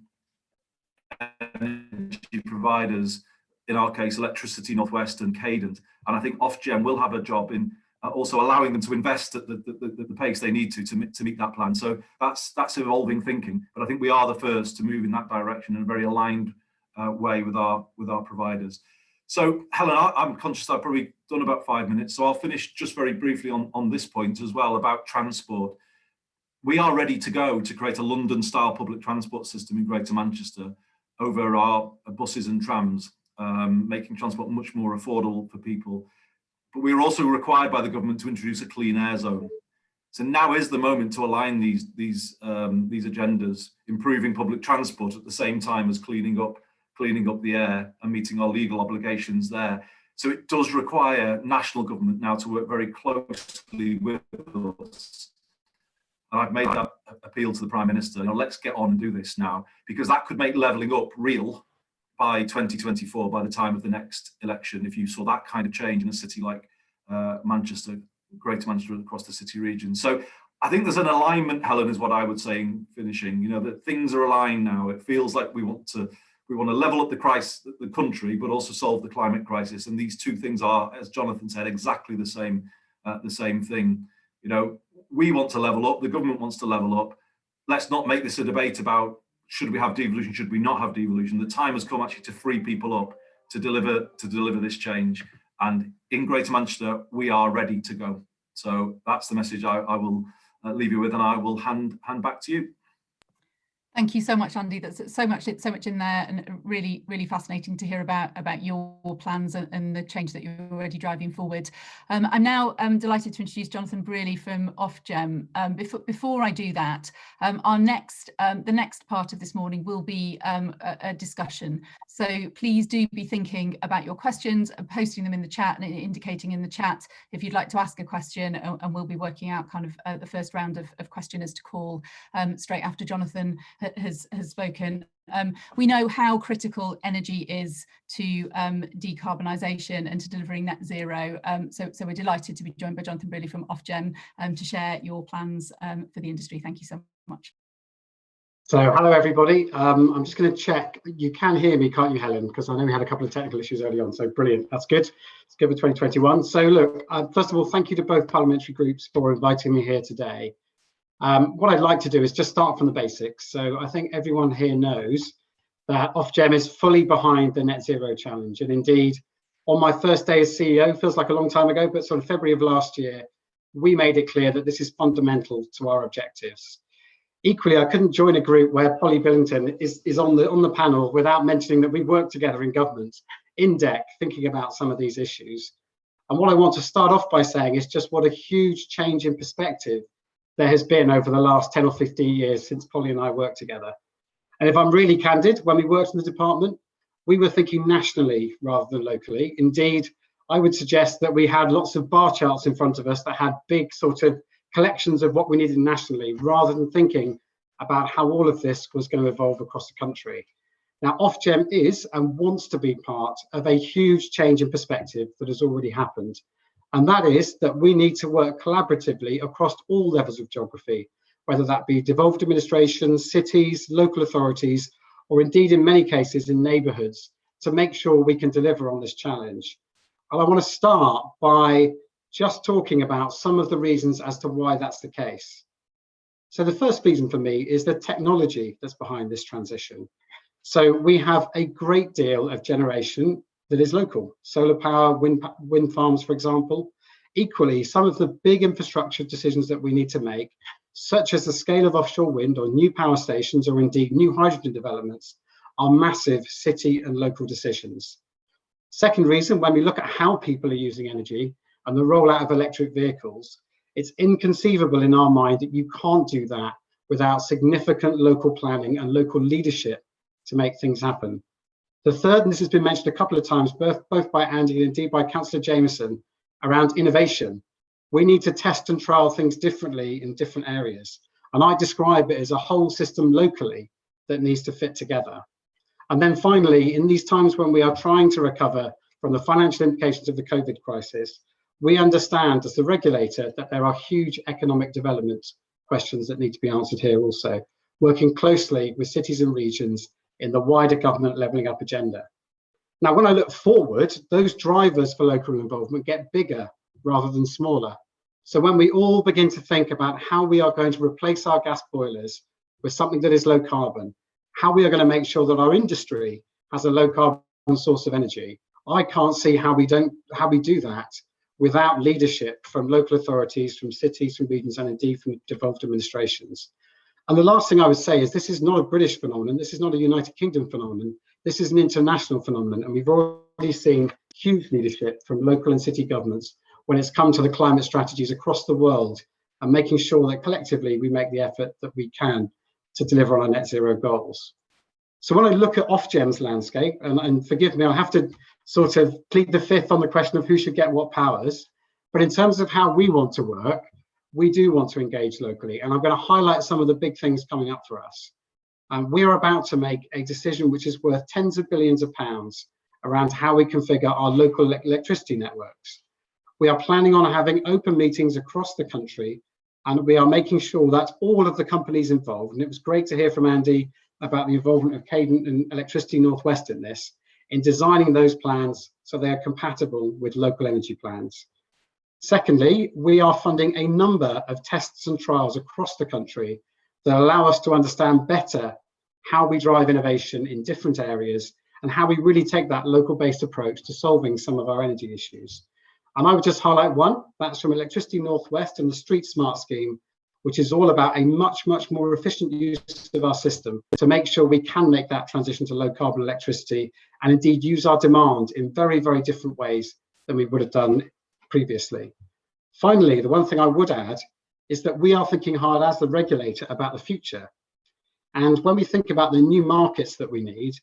energy providers, in our case, Electricity North West and Cadent. And I think Ofgem will have a job in also allowing them to invest at the pace they need to meet that plan. So that's evolving thinking. But I think we are the first to move in that direction in a very aligned way with our providers. So Helen, I'm conscious I've probably done about 5 minutes, so I'll finish just very briefly on this point as well about transport. We are ready to go to create a London-style public transport system in Greater Manchester over our buses and trams, making transport much more affordable for people. But we're also required by the government to introduce a clean air zone. So now is the moment to align these agendas, improving public transport at the same time as cleaning up the air and meeting our legal obligations there. So it does require national government now to work very closely with us. And I've made that appeal to the Prime Minister, let's get on and do this now, because that could make levelling up real by 2024, by the time of the next election, if you saw that kind of change in a city like Manchester, Greater Manchester, across the city region. So I think there's an alignment, Helen, is what I would say in finishing, that things are aligned now. It feels like we want to level up the country, but also solve the climate crisis. And these two things are, as Jonathan said, exactly the same thing. We want to level up, the government wants to level up, let's not make this a debate about should we have devolution, should we not have devolution. The time has come actually to free people up to deliver this change. And in Greater Manchester, we are ready to go. So that's the message I will leave you with, and I will hand back to you. Thank you so much, Andy. That's so much in there, and really, really fascinating to hear about your plans and the change that you're already driving forward. I'm now delighted to introduce Jonathan Brearley from Ofgem. Before I do that, the next part of this morning will be a discussion. So please do be thinking about your questions and posting them in the chat and indicating in the chat if you'd like to ask a question, and we'll be working out kind of the first round of questioners to call straight after Jonathan has spoken. We know how critical energy is to decarbonisation and to delivering net zero. So we're delighted to be joined by Jonathan Brearley from Ofgem to share your plans for the industry. Thank you so much. So hello everybody. I'm just going to check. You can hear me, can't you, Helen? Because I know we had a couple of technical issues early on. So brilliant. That's good. It's good for 2021. So look, first of all, thank you to both parliamentary groups for inviting me here today. What I'd like to do is just start from the basics. So I think everyone here knows that Ofgem is fully behind the net zero challenge. And indeed, on my first day as CEO, feels like a long time ago, but sort of February of last year, we made it clear that this is fundamental to our objectives. Equally, I couldn't join a group where Polly Billington is on the panel without mentioning that we work together in government, in DEC, thinking about some of these issues. And what I want to start off by saying is just what a huge change in perspective there has been over the last 10 or 15 years since Polly and I worked together. And if I'm really candid, when we worked in the department, we were thinking nationally rather than locally. Indeed, I would suggest that we had lots of bar charts in front of us that had big sort of collections of what we needed nationally, rather than thinking about how all of this was going to evolve across the country. Now, Ofgem is and wants to be part of a huge change in perspective that has already happened. And that is that we need to work collaboratively across all levels of geography, whether that be devolved administrations, cities, local authorities, or indeed in many cases in neighbourhoods, to make sure we can deliver on this challenge. And I want to start by just talking about some of the reasons as to why that's the case. So the first reason for me is the technology that's behind this transition. So we have a great deal of generation that is local, solar power, wind farms, for example. Equally, some of the big infrastructure decisions that we need to make, such as the scale of offshore wind or new power stations or indeed new hydrogen developments, are massive city and local decisions. Second reason, when we look at how people are using energy and the rollout of electric vehicles, it's inconceivable in our mind that you can't do that without significant local planning and local leadership to make things happen. The third, and this has been mentioned a couple of times, both by Andy and indeed by Councillor Jamieson, around innovation. We need to test and trial things differently in different areas. And I describe it as a whole system locally that needs to fit together. And then finally, in these times when we are trying to recover from the financial implications of the COVID crisis, we understand as the regulator that there are huge economic development questions that need to be answered here also, working closely with cities and regions in the wider government levelling up agenda. Now, when I look forward, those drivers for local involvement get bigger rather than smaller. So when we all begin to think about how we are going to replace our gas boilers with something that is low carbon, how we are going to make sure that our industry has a low carbon source of energy, I can't see how we do that without leadership from local authorities, from cities, from regions, and indeed from devolved administrations. And the last thing I would say is this is not a British phenomenon, this is not a United Kingdom phenomenon, this is an international phenomenon, and we've already seen huge leadership from local and city governments when it's come to the climate strategies across the world and making sure that collectively we make the effort that we can to deliver on our net zero goals. So when I look at Ofgem's landscape, and forgive me, I'll have to sort of plead the fifth on the question of who should get what powers, but in terms of how we want to work, we do want to engage locally, and I'm going to highlight some of the big things coming up for us. We're about to make a decision which is worth tens of billions of pounds around how we configure our local electricity networks. We are planning on having open meetings across the country, and we are making sure that all of the companies involved, and it was great to hear from Andy about the involvement of Cadent and Electricity Northwest in this, in designing those plans so they are compatible with local energy plans. Secondly, we are funding a number of tests and trials across the country that allow us to understand better how we drive innovation in different areas and how we really take that local-based approach to solving some of our energy issues. And I would just highlight one, that's from Electricity Northwest and the Street Smart scheme, which is all about a much more efficient use of our system to make sure we can make that transition to low carbon electricity and indeed use our demand in very different ways than we would have done previously. Finally, the one thing I would add is that we are thinking hard as the regulator about the future. And when we think about the new markets that we need,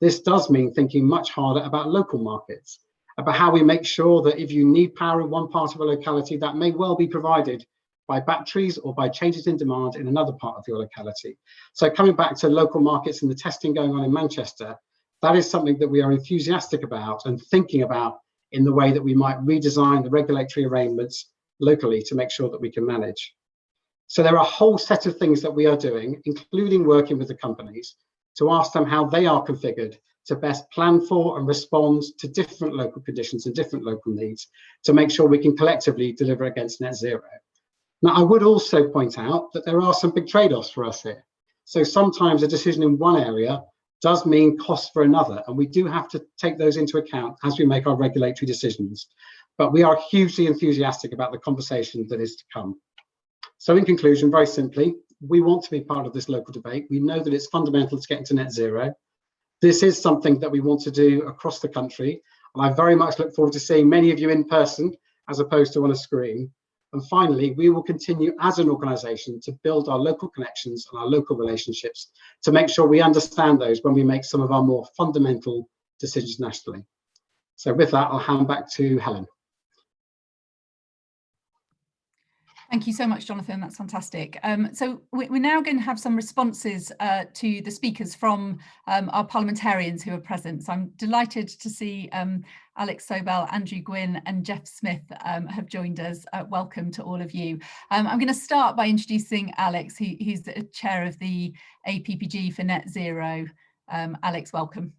this does mean thinking much harder about local markets, about how we make sure that if you need power in one part of a locality, that may well be provided by batteries or by changes in demand in another part of your locality. So coming back to local markets and the testing going on in Manchester, that is something that we are enthusiastic about and thinking about in the way that we might redesign the regulatory arrangements locally to make sure that we can manage. So there are a whole set of things that we are doing, including working with the companies, to ask them how they are configured to best plan for and respond to different local conditions and different local needs to make sure we can collectively deliver against net zero. Now, I would also point out that there are some big trade-offs for us here. So sometimes a decision in one area does mean cost for another, and we do have to take those into account as we make our regulatory decisions. But we are hugely enthusiastic about the conversation that is to come. So in conclusion, very simply, we want to be part of this local debate. We know that it's fundamental to getting to net zero. This is something that we want to do across the country. And I very much look forward to seeing many of you in person as opposed to on a screen. And finally, we will continue as an organisation to build our local connections and our local relationships to make sure we understand those when we make some of our more fundamental decisions nationally. So with that, I'll hand back to Helen. Thank you so much, Jonathan. That's fantastic. So we're now going to have some responses to the speakers from our parliamentarians who are present. So I'm delighted to see Alex Sobel, Andrew Gwynne and Jeff Smith have joined us. Welcome to all of you. I'm going to start by introducing Alex, who's the chair of the APPG for Net Zero. Alex, welcome.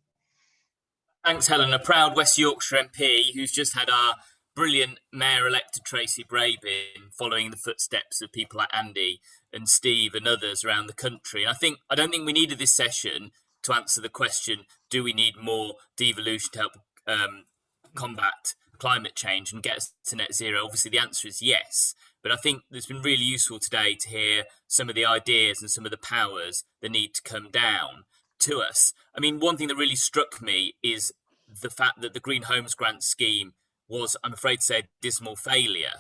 Thanks, Helen. A proud West Yorkshire MP who's just had our brilliant Mayor-elected Tracy Brabin following the footsteps of people like Andy and Steve and others around the country. And I don't think we needed this session to answer the question, do we need more devolution to help combat climate change and get us to net zero? Obviously, the answer is yes. But I think it's been really useful today to hear some of the ideas and some of the powers that need to come down to us. I mean, one thing that really struck me is the fact that the Green Homes Grant scheme was, I'm afraid to say, a dismal failure.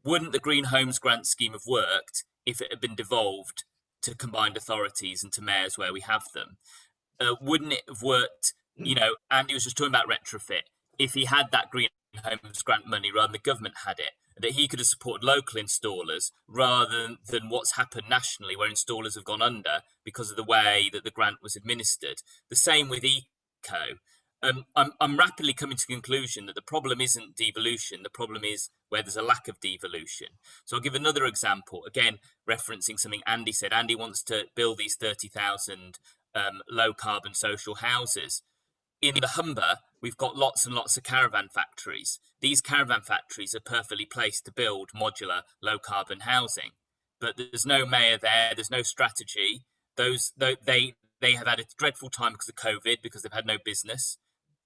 Wouldn't the Green Homes Grant scheme have worked if it had been devolved to combined authorities and to mayors where we have them? Wouldn't it have worked, you know, Andy was just talking about retrofit, if he had that Green Homes Grant money rather than the government had it, that he could have supported local installers rather than what's happened nationally where installers have gone under because of the way that the grant was administered. The same with eco. I'm rapidly coming to the conclusion that the problem isn't devolution, the problem is where there's a lack of devolution. So I'll give another example, again, referencing something Andy said. Andy wants to build these 30,000 low carbon social houses. In the Humber, we've got lots and lots of caravan factories. These caravan factories are perfectly placed to build modular low carbon housing, but there's no mayor there, there's no strategy. They have had a dreadful time because of COVID, because they've had no business.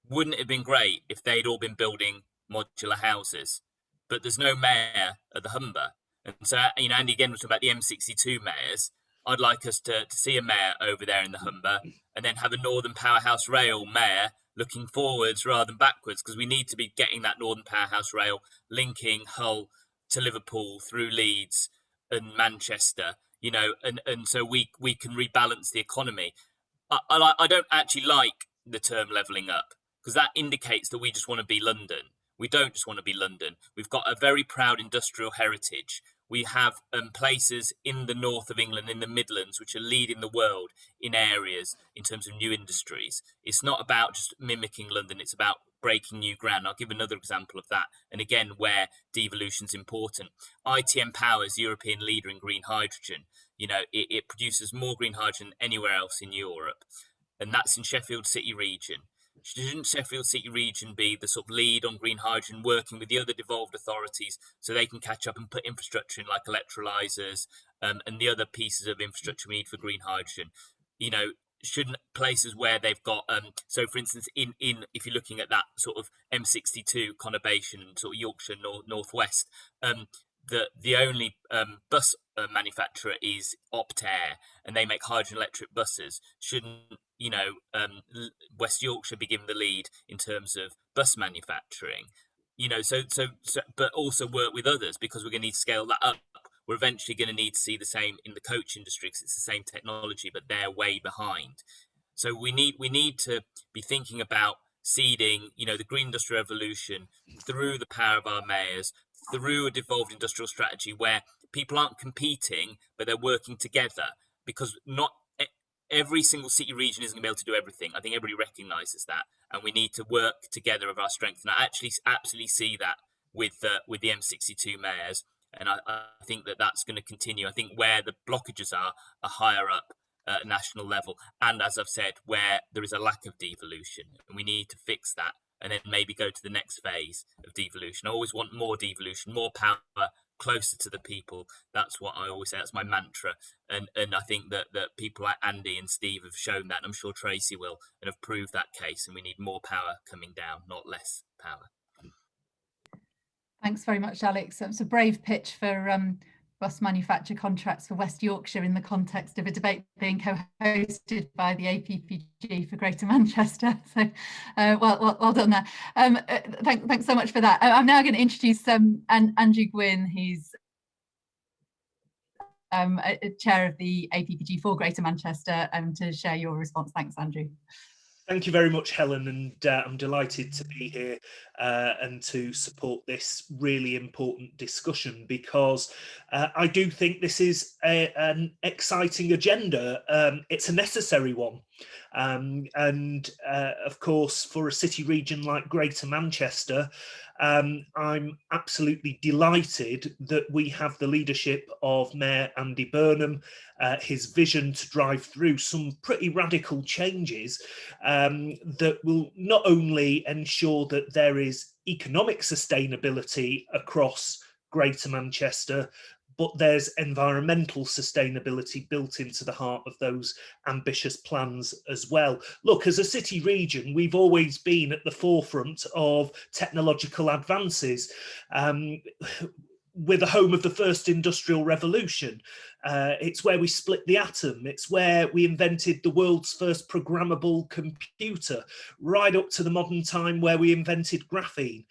Wouldn't it have been great if they'd all been building modular houses? But there's no mayor at the Humber. And so, you know, Andy again was talking about the M62 mayors. I'd like us to see a mayor over there in the Humber and then have a Northern Powerhouse Rail mayor looking forwards rather than backwards, because we need to be getting that Northern Powerhouse Rail linking Hull to Liverpool through Leeds and Manchester, you know, and so we can rebalance the economy. I don't actually like the term levelling up, because that indicates that we just want to be London. We don't just want to be London. We've got a very proud industrial heritage. We have places in the north of England, in the Midlands, which are leading the world in areas in terms of new industries. It's not about just mimicking London. It's about breaking new ground. I'll give another example of that. And again, where devolution is important. ITM Power is the European leader in green hydrogen. You know, it produces more green hydrogen than anywhere else in Europe. And that's in Sheffield City region. shouldn't Sheffield City Region be the sort of lead on green hydrogen, working with the other devolved authorities so they can catch up and put infrastructure in, like electrolyzers and the other pieces of infrastructure we need for green hydrogen? You know, shouldn't places where they've got so for instance in if you're looking at that sort of M62 conurbation, sort of Yorkshire northwest, the only bus manufacturer is Optair, and they make hydrogen electric buses. Shouldn't, you know, West Yorkshire be given the lead in terms of bus manufacturing? You know, so but also work with others, because we're going to need to scale that up. We're eventually going to need to see the same in the coach industry, because it's the same technology, but they're way behind. So we need to be thinking about seeding, you know, the green industrial revolution through the power of our mayors, through a devolved industrial strategy where people aren't competing, but they're working together, because not every single city region isn't going to be able to do everything. I think everybody recognises that, and we need to work together of our strength. And I actually absolutely see that with the M62 mayors, and I think that that's going to continue. I think where the blockages are higher up at national level, and as I've said, where there is a lack of devolution, and we need to fix that, and then maybe go to the next phase of devolution. I always want more devolution, more power closer to the people. That's what I always say. That's my mantra. And I think that people like Andy and Steve have shown that, and I'm sure Tracy will, and have proved that case. And we need more power coming down, not less power. Thanks very much, Alex. It's a brave pitch for bus manufacture contracts for West Yorkshire in the context of a debate being co-hosted by the APPG for Greater Manchester. So well done there. Thanks so much for that. I'm now going to introduce Andrew Gwynne, who's chair of the APPG for Greater Manchester, to share your response. Thanks, Andrew. Thank you very much, Helen, and I'm delighted to be here and to support this really important discussion, because I do think this is an exciting agenda. It's a necessary one. And of course, for a city region like Greater Manchester, I'm absolutely delighted that we have the leadership of Mayor Andy Burnham, his vision to drive through some pretty radical changes that will not only ensure that there is economic sustainability across Greater Manchester, but there's environmental sustainability built into the heart of those ambitious plans as well. Look, as a city region, we've always been at the forefront of technological advances. We're the home of the first industrial revolution. It's where we split the atom. It's where we invented the world's first programmable computer, right up to the modern time where we invented graphene.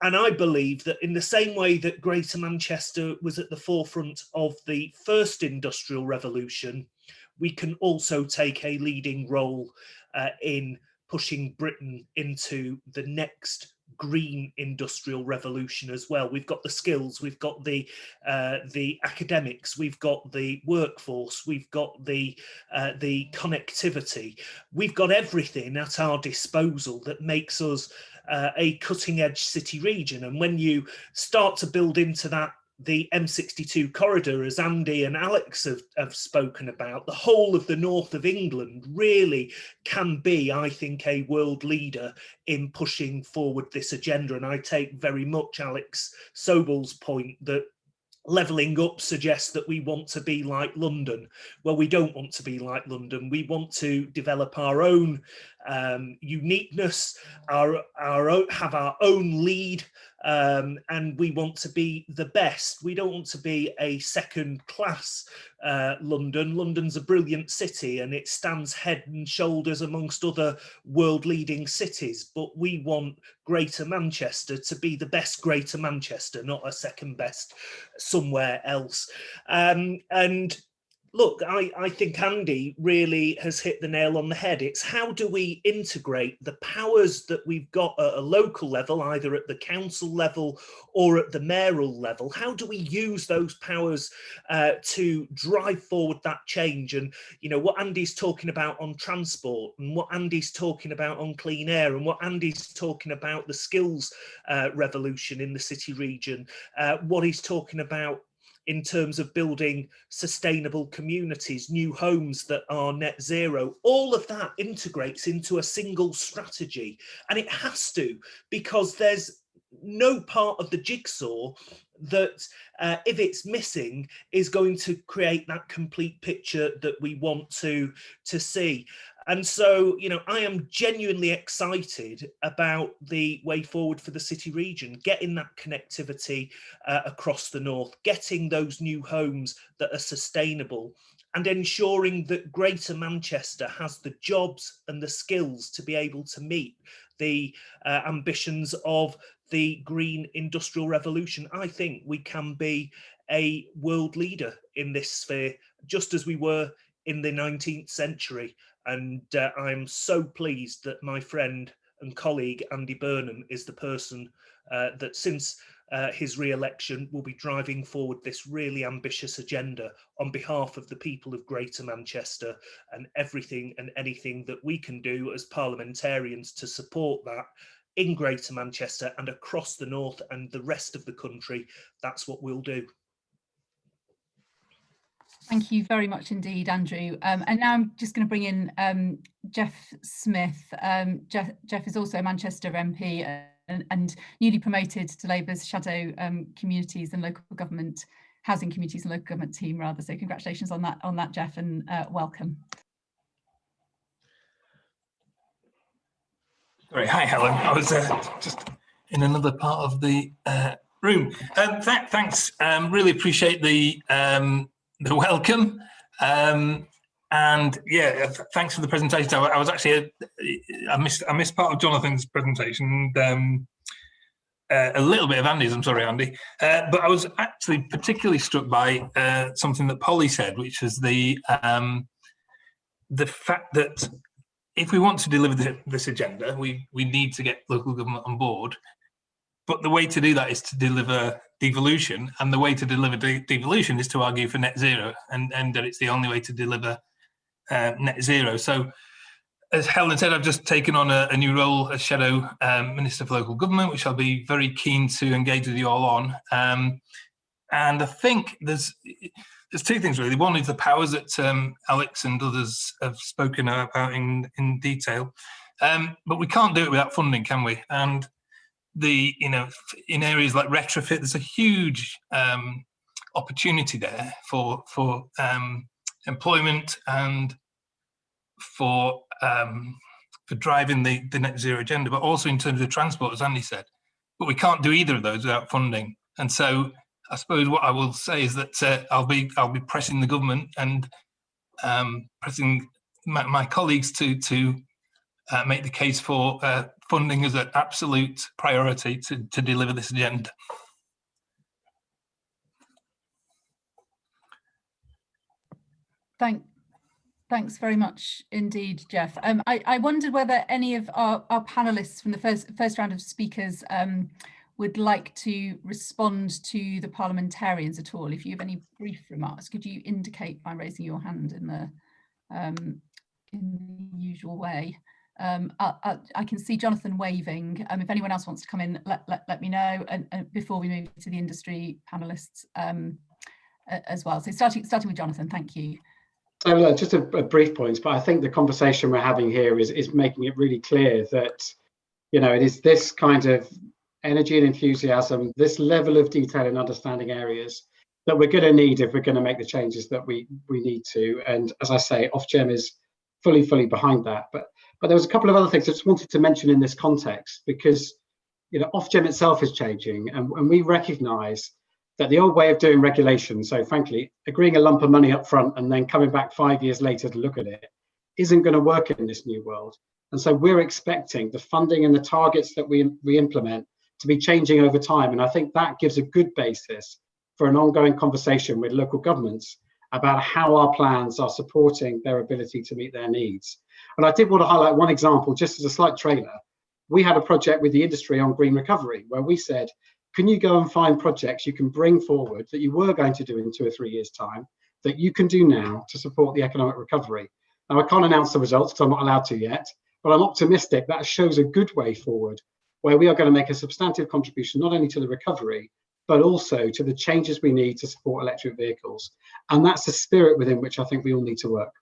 And I believe that in the same way that Greater Manchester was at the forefront of the first industrial revolution, we can also take a leading role in pushing Britain into the next green industrial revolution as well. We've got the skills, we've got the academics, we've got the workforce, we've got the connectivity. We've got everything at our disposal that makes us a cutting-edge city region. And when you start to build into that the M62 corridor, as Andy and Alex have spoken about, the whole of the north of England really can be, I think, a world leader in pushing forward this agenda. And I take very much Alex Sobel's point that levelling up suggests that we want to be like London. Well, we don't want to be like London. We want to develop our own uniqueness, have our own lead, and we want to be the best. We don't want to be a second-class London. London's a brilliant city and it stands head and shoulders amongst other world-leading cities, but we want Greater Manchester to be the best Greater Manchester, not a second best somewhere else. And look, I think Andy really has hit the nail on the head. It's how do we integrate the powers that we've got at a local level, either at the council level or at the mayoral level? How do we use those powers to drive forward that change? And, you know, what Andy's talking about on transport, and what Andy's talking about on clean air, and what Andy's talking about the skills revolution in the city region, what he's talking about in terms of building sustainable communities, new homes that are net zero. All of that integrates into a single strategy, and it has to, because there's no part of the jigsaw that, if it's missing, is going to create that complete picture that we want to see. And so, you know, I am genuinely excited about the way forward for the city region, getting that connectivity across the north, getting those new homes that are sustainable, and ensuring that Greater Manchester has the jobs and the skills to be able to meet the ambitions of the green industrial revolution. I think we can be a world leader in this sphere, just as we were in the 19th century. And I'm so pleased that my friend and colleague Andy Burnham is the person that, since his re-election, will be driving forward this really ambitious agenda on behalf of the people of Greater Manchester, and everything and anything that we can do as parliamentarians to support that in Greater Manchester and across the north and the rest of the country, that's what we'll do. Thank you very much indeed, Andrew. And now I'm just going to bring in Jeff Smith. Jeff is also a Manchester MP and newly promoted to Labour's shadow communities and local government, housing communities and local government team rather. So congratulations on that, Jeff, and welcome. Sorry, hi Helen. I was just in another part of the room. Thanks. Really appreciate the welcome. And yeah, thanks for the presentation. I was actually I missed part of Jonathan's presentation and a little bit of Andy's. I'm sorry, Andy. But I was actually particularly struck by something that Polly said, which is the fact that if we want to deliver this agenda, we need to get local government on board. But the way to do that is to deliver devolution, and the way to deliver devolution is to argue for net zero, and that it's the only way to deliver net zero. So, as Helen said, I've just taken on a new role as Shadow Minister for Local Government, which I'll be very keen to engage with you all on. And I think there's two things really. One is the powers that Alex and others have spoken about in detail, but we can't do it without funding, can we? And in areas like retrofit, there's a huge opportunity there for employment and for driving the net zero agenda, but also in terms of transport, as Andy said. But we can't do either of those without funding. And so I suppose what I will say is that I'll be pressing the government and pressing my colleagues to make the case for funding as an absolute priority to deliver this agenda. Thanks very much indeed, Jeff. I wondered whether any of our panelists from the first round of speakers would like to respond to the parliamentarians at all. If you have any brief remarks, could you indicate by raising your hand in the usual way? I can see Jonathan waving. If anyone else wants to come in, let me know. And before we move to the industry panelists as well. So starting with Jonathan, thank you. So just a brief point, but I think the conversation we're having here is making it really clear that, you know, it is this kind of energy and enthusiasm, this level of detail in understanding areas that we're going to need if we're going to make the changes that we need to. And as I say, Ofgem is fully behind that. But there was a couple of other things I just wanted to mention in this context, because, you know, Ofgem itself is changing, and we recognise that the old way of doing regulation, so frankly, agreeing a lump of money up front and then coming back 5 years later to look at it, isn't going to work in this new world. And so we're expecting the funding and the targets that we implement to be changing over time. And I think that gives a good basis for an ongoing conversation with local governments about how our plans are supporting their ability to meet their needs. And I did want to highlight one example, just as a slight trailer. We had a project with the industry on green recovery, where we said, can you go and find projects you can bring forward that you were going to do in 2 or 3 years' time that you can do now to support the economic recovery? Now, I can't announce the results because I'm not allowed to yet, but I'm optimistic that shows a good way forward where we are going to make a substantive contribution, not only to the recovery, but also to the changes we need to support electric vehicles. And that's the spirit within which I think we all need to work.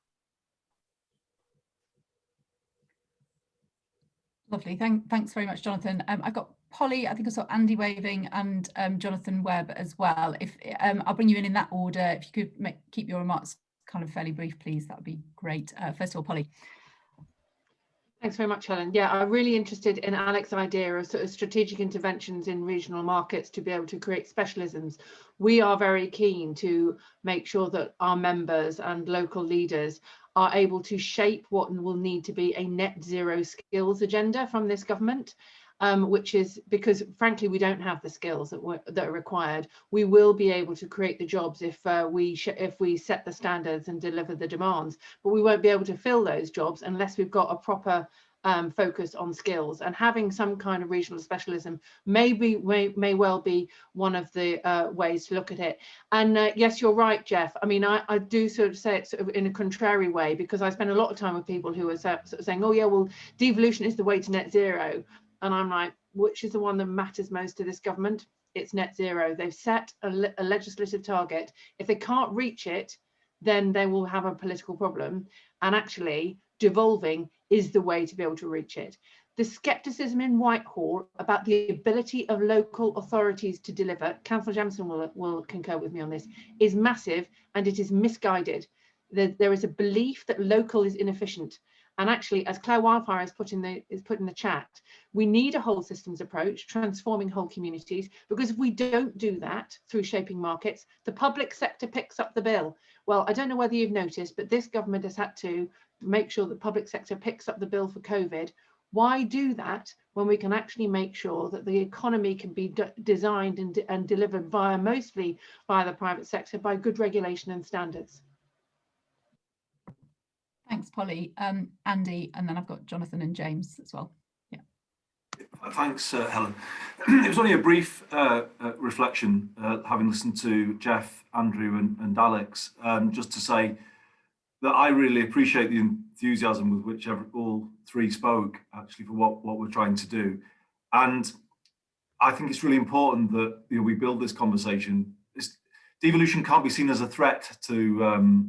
Lovely, thanks very much, Jonathan. I've got Polly, I think I saw Andy waving, and Jonathan Webb as well. If I'll bring you in that order. If you could keep your remarks kind of fairly brief, please, that would be great. First of all, Polly. Thanks very much, Helen. Yeah, I'm really interested in Alex's idea of sort of strategic interventions in regional markets to be able to create specialisms. We are very keen to make sure that our members and local leaders are able to shape what will need to be a net zero skills agenda from this government, which is because, frankly, we don't have the skills that are required. We will be able to create the jobs if we set the standards and deliver the demands, but we won't be able to fill those jobs unless we've got a proper focus on skills. And having some kind of regional specialism may well be one of the ways to look at it. And yes, you're right, Jeff. I mean, I do sort of say it sort of in a contrary way, because I spend a lot of time with people who are sort of saying, oh yeah, well, devolution is the way to net zero. And I'm like, which is the one that matters most to this government? It's net zero. They've set a legislative target. If they can't reach it, then they will have a political problem. And actually, devolving is the way to be able to reach it. The scepticism in Whitehall about the ability of local authorities to deliver, Councillor Jamieson will concur with me on this, is massive, and it is misguided. There is a belief that local is inefficient. And actually, as Claire Wildfire has put in the chat, we need a whole systems approach, transforming whole communities, because if we don't do that through shaping markets, the public sector picks up the bill. Well, I don't know whether you've noticed, but this government has had to make sure the public sector picks up the bill for COVID. Why do that when we can actually make sure that the economy can be designed and delivered mostly via the private sector by good regulation and standards? Thanks, Polly. Andy, and then I've got Jonathan and James as well. Yeah. Thanks, Helen. It was only a brief reflection, having listened to Jeff, Andrew and Alex, just to say that I really appreciate the enthusiasm with which all three spoke, actually, for what we're trying to do. And I think it's really important that we build this conversation. Devolution can't be seen as a threat to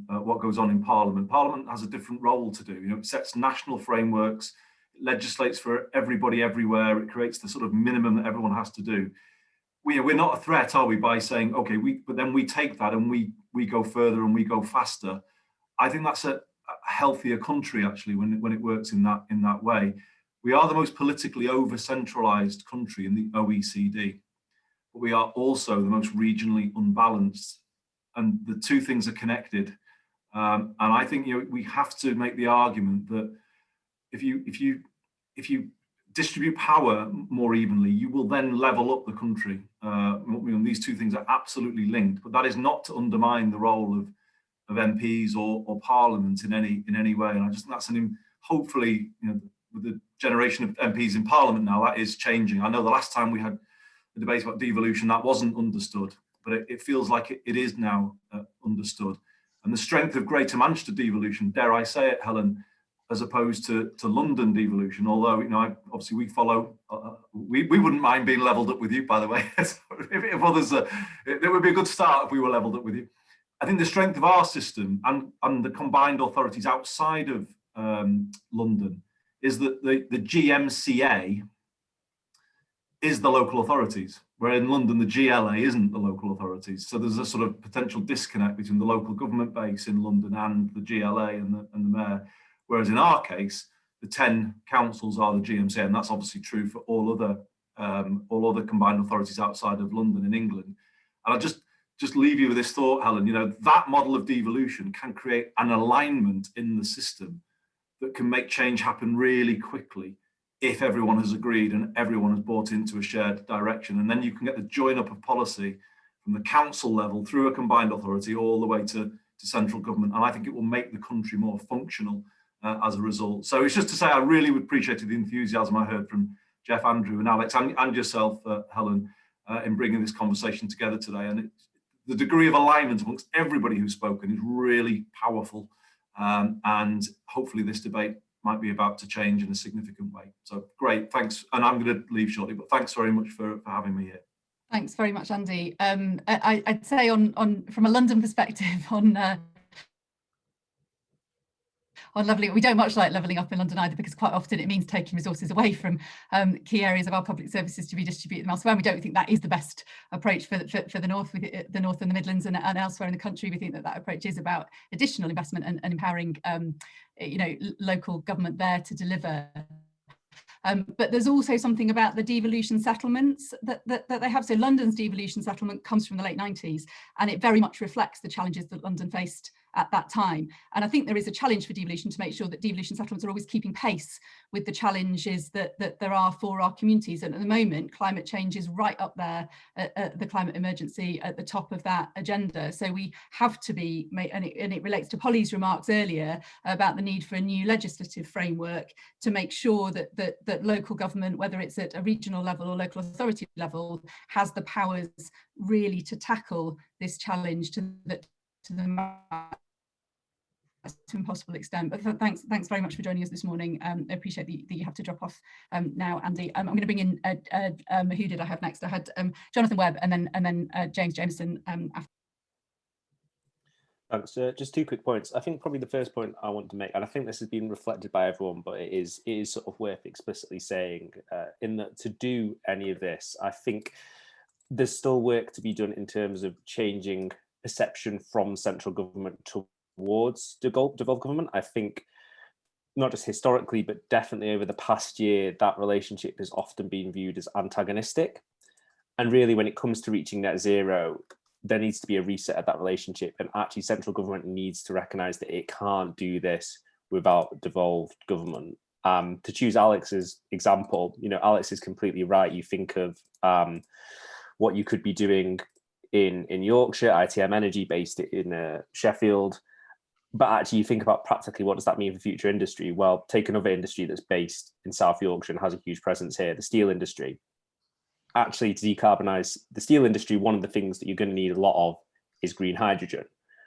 what goes on in Parliament. Parliament has a different role to do. It sets national frameworks, it legislates for everybody everywhere, it creates the sort of minimum that everyone has to do. We're not a threat, are we, by saying, okay, but then we take that and we go further and we go faster. I think that's a healthier country, actually, when it works in that way. We are the most politically over-centralised country in the OECD. But we are also the most regionally unbalanced, and the two things are connected. And I think we have to make the argument that if you distribute power more evenly, you will then level up the country. These two things are absolutely linked, but that is not to undermine the role of MPs or Parliament in any way. And I just think that's hopefully, with the generation of MPs in Parliament now, that is changing. I know the last time we had the debate about devolution, that wasn't understood, but it feels like it is now understood. And the strength of Greater Manchester devolution, dare I say it, Helen, as opposed to London devolution, although obviously we follow, we wouldn't mind being levelled up with you, by the way. if others, it would be a good start if we were levelled up with you. I think the strength of our system and the combined authorities outside of London is that the GMCA is the local authorities, where in London the GLA isn't the local authorities. So there's a sort of potential disconnect between the local government base in London and the GLA and the mayor. Whereas in our case, the 10 councils are the GMCA, and that's obviously true for all other combined authorities outside of London in England. And I'll just leave you with this thought, Helen. That model of devolution can create an alignment in the system that can make change happen really quickly, if everyone has agreed and everyone has bought into a shared direction. And then you can get the join up of policy from the council level through a combined authority all the way to central government. And I think it will make the country more functional as a result. So it's just to say I really appreciated the enthusiasm I heard from Jeff, Andrew and Alex and yourself, Helen, in bringing this conversation together today. And the degree of alignment amongst everybody who's spoken is really powerful. And hopefully this debate might be about to change in a significant way. So great, thanks. And I'm going to leave shortly, but thanks very much for having me here. Thanks very much, Andy. I'd say on from a London perspective on levelling, we don't much like levelling up in London either, because quite often it means taking resources away from key areas of our public services to redistribute them elsewhere. And we don't think that is the best approach for the North, the North and the Midlands and elsewhere in the country. We think that approach is about additional investment and empowering local government there to deliver. But there's also something about the devolution settlements that they have. So London's devolution settlement comes from the late 90s, and it very much reflects the challenges that London faced at that time. And I think there is a challenge for devolution to make sure that devolution settlements are always keeping pace with the challenges that there are for our communities. And at the moment, climate change is right up there, the climate emergency at the top of that agenda. So we have to be, and it relates to Polly's remarks earlier about the need for a new legislative framework to make sure that local government, whether it's at a regional level or local authority level, has the powers really to tackle this challenge to the impossible extent. But thanks very much for joining us this morning. I appreciate that you have to drop off now, Andy. I'm going to bring in who did I have next? I had Jonathan Webb and then James Jamieson after. Thanks. Just two quick points. I think probably the first point I want to make, and I think this has been reflected by everyone, but it is sort of worth explicitly saying in that to do any of this, I think there's still work to be done in terms of changing perception from central government towards devolved government. I think not just historically, but definitely over the past year, that relationship has often been viewed as antagonistic. And really, when it comes to reaching net zero, there needs to be a reset of that relationship. And actually, central government needs to recognise that it can't do this without devolved government. To choose Alex's example, Alex is completely right. You think of what you could be doing in Yorkshire, ITM Energy based in Sheffield. But actually, you think about practically what does that mean for future industry? Well, take another industry that's based in South Yorkshire and has a huge presence here, the steel industry. Actually, to decarbonise the steel industry, one of the things that you're going to need a lot of is green hydrogen.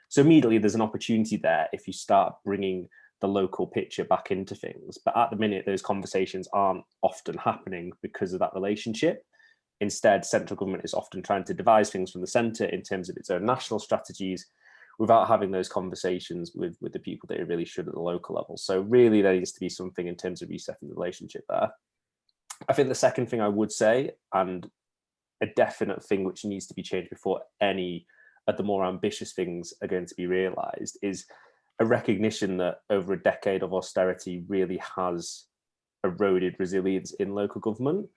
So immediately there's an opportunity there if you start bringing the local picture back into things. But at the minute, those conversations aren't often happening because of that relationship. Instead, central government is often trying to devise things from the centre in terms of its own national strategies without having those conversations with the people that it really should at the local level. So really there needs to be something in terms of resetting the relationship there. I think the second thing I would say, and a definite thing which needs to be changed before any of the more ambitious things are going to be realised, is a recognition that over a decade of austerity really has eroded resilience in local government.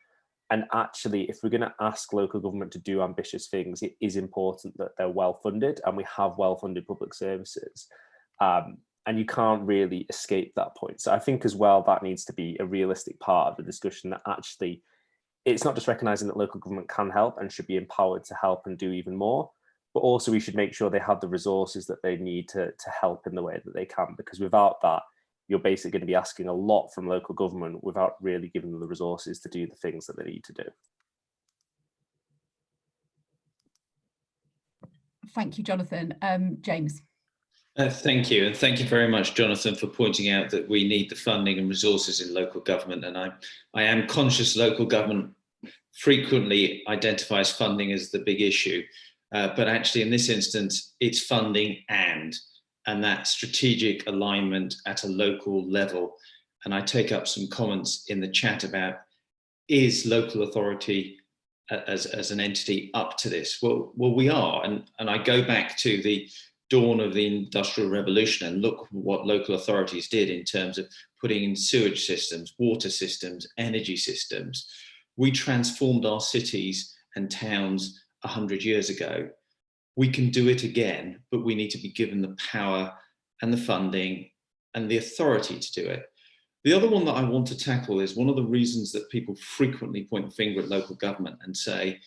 And actually, if we're going to ask local government to do ambitious things, it is important that they're well-funded, and we have well-funded public services. And you can't really escape that point. So I think as well, that needs to be a realistic part of the discussion, that actually it's not just recognising that local government can help and should be empowered to help and do even more, but also we should make sure they have the resources that they need to help in the way that they can, because without that, you're basically going to be asking a lot from local government without really giving them the resources to do the things that they need to do. Thank you, Jonathan. James. Thank you. And thank you very much, Jonathan, for pointing out that we need the funding and resources in local government. And I am conscious local government frequently identifies funding as the big issue. But actually, in this instance, it's funding and that strategic alignment at a local level. And I take up some comments in the chat about, is local authority as an entity up to this? Well, we are. And I go back to the dawn of the Industrial Revolution and look what local authorities did in terms of putting in sewage systems, water systems, energy systems. We transformed our cities and towns 100 years ago. We can do it again, but we need to be given the power and the funding and the authority to do it. The other one that I want to tackle is one of the reasons that people frequently point the finger at local government and say,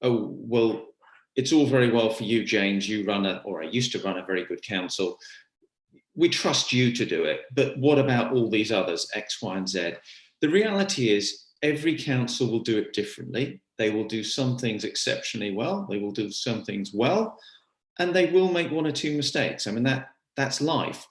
oh, well, it's all very well for you, James, you run I used to run a very good council. We trust you to do it, but what about all these others, X, Y, and Z? The reality is every council will do it differently. They will do some things exceptionally well, they will do some things well, and they will make one or two mistakes. I mean, that's life.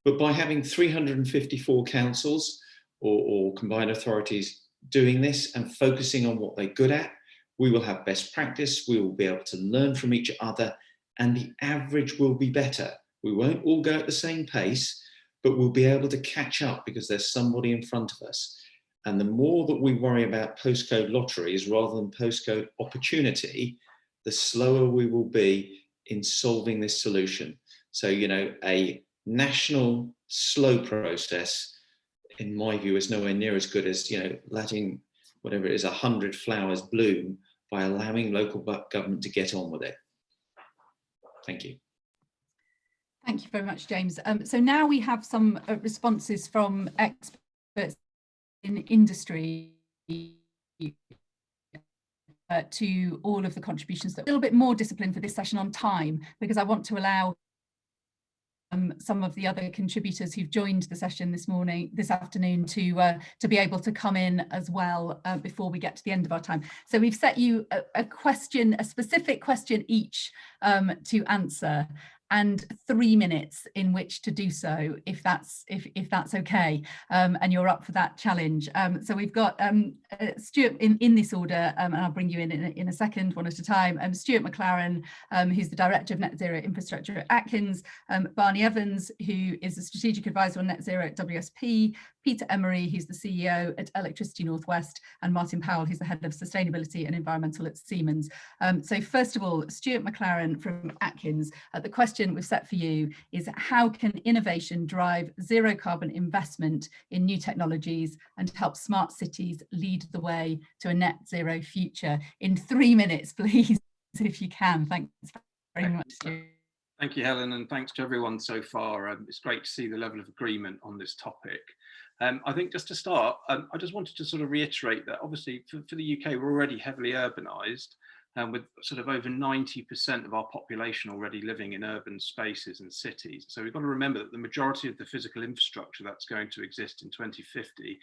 But by having 354 councils or combined authorities doing this and focusing on what they're good at, we will have best practice, we will be able to learn from each other, and the average will be better. We won't all go at the same pace, but we'll be able to catch up because there's somebody in front of us. And the more that we worry about postcode lotteries rather than postcode opportunity, the slower we will be in solving this solution. So, you know, a national slow process, in my view, is nowhere near as good as, you know, letting whatever it is, 100 flowers bloom by allowing local government to get on with it. Thank you. Thank you very much, James. So now we have some responses from experts in industry to all of the contributions. A little bit more discipline for this session on time, because I want to allow some of the other contributors who've joined the session this afternoon to be able to come in as well before we get to the end of our time. So we've set you a specific question each to answer, and 3 minutes in which to do so, if that's okay, and you're up for that challenge. So we've got Stuart in this order, and I'll bring you in a second, one at a time. Stuart McLaren, who's the Director of Net Zero Infrastructure at Atkins, Barny Evans, who is a Strategic Advisor on Net Zero at WSP, Peter Emery, who's the CEO at Electricity Northwest, and Martin Powell, who's the Head of Sustainability and Environmental at Siemens. So first of all, Stuart McLaren from Atkins, the question we've set for you is, how can innovation drive zero carbon investment in new technologies and help smart cities lead the way to a net zero future? In 3 minutes, please, if you can. Thanks very much, Stuart. Thank you, Helen, and thanks to everyone so far. It's great to see the level of agreement on this topic. I think just to start, I just wanted to sort of reiterate that obviously for the UK, we're already heavily urbanised, with sort of over 90% of our population already living in urban spaces and cities. So we've got to remember that the majority of the physical infrastructure that's going to exist in 2050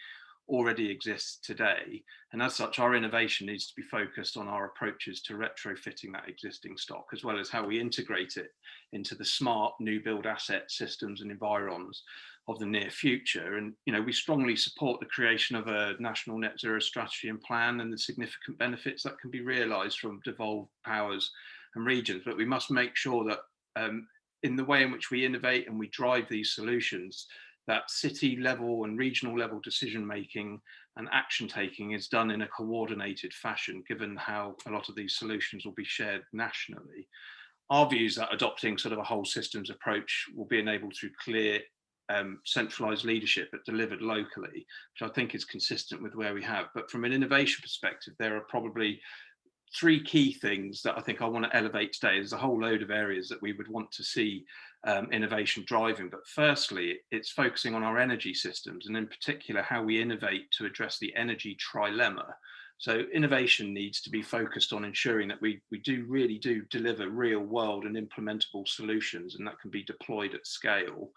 already exists today. And as such, our innovation needs to be focused on our approaches to retrofitting that existing stock, as well as how we integrate it into the smart new build asset systems and environs of the near future. And, you know, we strongly support the creation of a national net zero strategy and plan and the significant benefits that can be realised from devolved powers and regions. But we must make sure that in the way in which we innovate and we drive these solutions, that city level and regional level decision making and action taking is done in a coordinated fashion, given how a lot of these solutions will be shared nationally. Our view is that adopting sort of a whole systems approach will be enabled through clear centralised leadership but delivered locally, which I think is consistent with where we have. But from an innovation perspective, there are probably 3 key things that I think I want to elevate today. There's a whole load of areas that we would want to see innovation driving. But firstly, it's focusing on our energy systems, and in particular, how we innovate to address the energy trilemma. So innovation needs to be focused on ensuring that we really do deliver real world and implementable solutions, and that can be deployed at scale.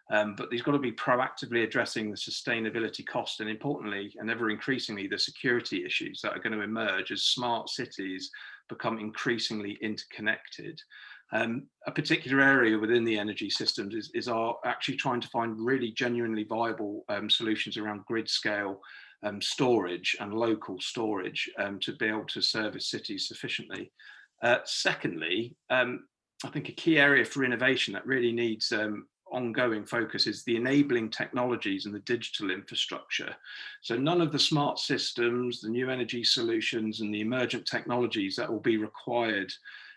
But these got to be proactively addressing the sustainability cost, and importantly, and ever increasingly, the security issues that are going to emerge as smart cities become increasingly interconnected. A particular area within the energy systems is our actually trying to find really genuinely viable solutions around grid scale storage and local storage to be able to service cities sufficiently. Secondly, I think a key area for innovation that really needs ongoing focus is the enabling technologies and the digital infrastructure. So none of the smart systems, the new energy solutions and the emergent technologies that will be required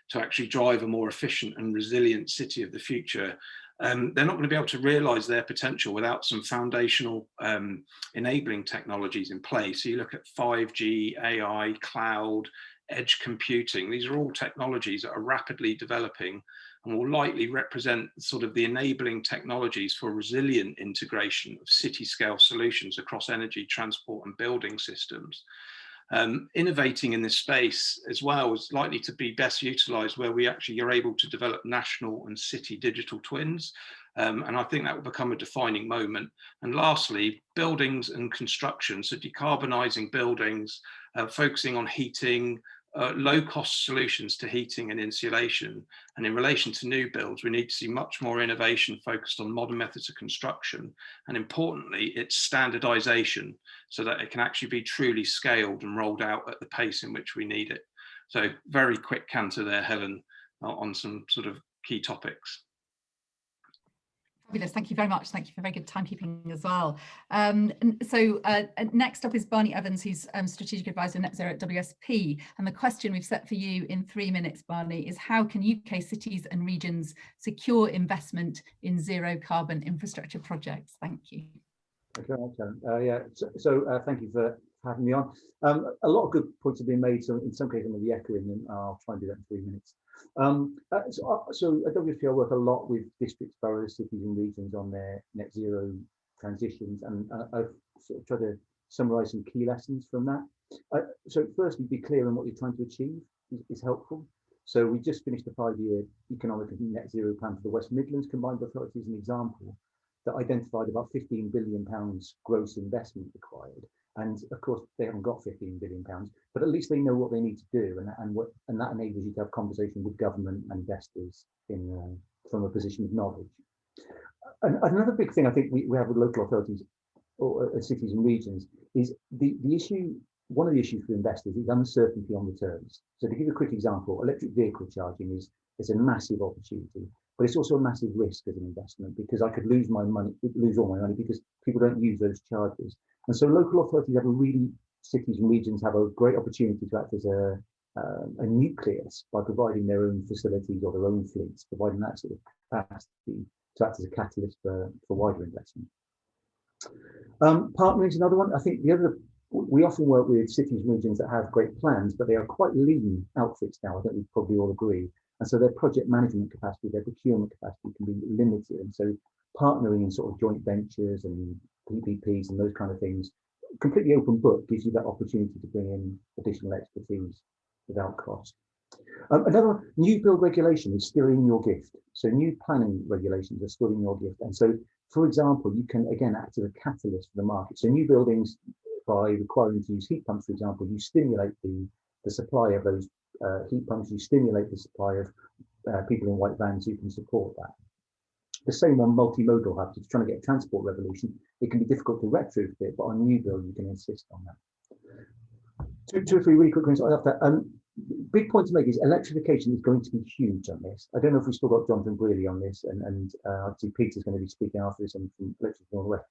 to actually drive a more efficient and resilient city of the future, they're not going to be able to realise their potential without some foundational enabling technologies in place. So you look at 5G, AI, cloud, edge computing. These are all technologies that are rapidly developing and will likely represent sort of the enabling technologies for resilient integration of city-scale solutions across energy, transport and building systems. Innovating in this space as well is likely to be best utilised where we actually are able to develop national and city digital twins. And I think that will become a defining moment. And lastly, buildings and construction. So decarbonising buildings, focusing on heating, low-cost solutions to heating and insulation. And in relation to new builds, we need to see much more innovation focused on modern methods of construction. And importantly, it's standardisation so that it can actually be truly scaled and rolled out at the pace in which we need it. So very quick canter there, Helen, on some sort of key topics. Fabulous, thank you very much. Thank you for very good timekeeping as well. Next up is Barny Evans, who's Strategic Advisor Net Zero at WSP. And the question we've set for you in 3 minutes, Barny, is how can UK cities and regions secure investment in zero carbon infrastructure projects? Thank you. Thank you very much, Helen. Thank you for having me on. A lot of good points have been made, so in some cases I'm going to be echoing, and I'll try and do that in 3 minutes. So at WSP, I work a lot with districts, boroughs, cities and regions on their net zero transitions, and I've sort of tried to summarise some key lessons from that. So firstly, be clear on what you're trying to achieve is helpful. So we just finished a 5-year economic and net zero plan for the West Midlands Combined Authority as an example that identified about £15 billion gross investment required. And of course, they haven't got £15 billion, but at least they know what they need to do, and that enables you to have conversation with government and investors from a position of knowledge. And another big thing I think we have with local authorities or cities and regions is the issue. One of the issues for investors is uncertainty on returns. So to give you a quick example, electric vehicle charging is a massive opportunity, but it's also a massive risk as an investment, because I could lose all my money because people don't use those chargers. And so local authorities cities and regions have a great opportunity to act as a nucleus by providing their own facilities or their own fleets, providing that sort of capacity to act as a catalyst for wider investment. Partnering is another one. I think we often work with cities and regions that have great plans, but they are quite lean outfits now. I think we probably all agree. And so their project management capacity, their procurement capacity can be limited. And so partnering in sort of joint ventures and PPPs and those kind of things, completely open book, gives you that opportunity to bring in additional expertise without cost. Another new build regulation is still in your gift. So new planning regulations are still in your gift. And so, for example, you can again act as a catalyst for the market. So new buildings, by requiring to use heat pumps, for example, you stimulate the supply of those heat pumps, you stimulate the supply of people in white vans who can support that. The same on multimodal hubs. If you're trying to get a transport revolution, it can be difficult to retrofit, but on new build, you can insist on that. Two or three really quick ones after that. Big point to make is electrification is going to be huge on this. I don't know if we've still got Jonathan Brearley on this, and I see Peter's going to be speaking after this from Electricity North West.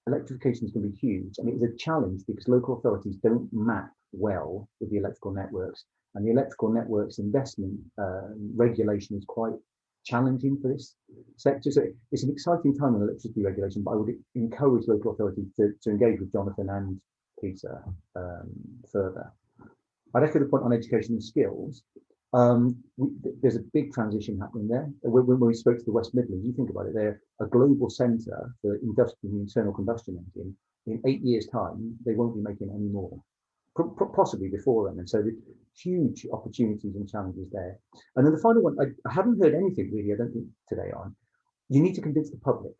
Electrification is going to be huge, and it is a challenge because local authorities don't map well with the electrical networks, and the electrical networks investment regulation is quite challenging for this sector. So it's an exciting time in electricity regulation, but I would encourage local authorities to engage with Jonathan and Peter further. I'd echo the point on education and skills. There's a big transition happening there. When we spoke to the West Midlands, you think about it, they're a global centre for industrial internal combustion engine. In 8 years' time, they won't be making any more, possibly before then. And so the huge opportunities and challenges there. And then the final one, I haven't heard anything really, I don't think today on, you need to convince the public.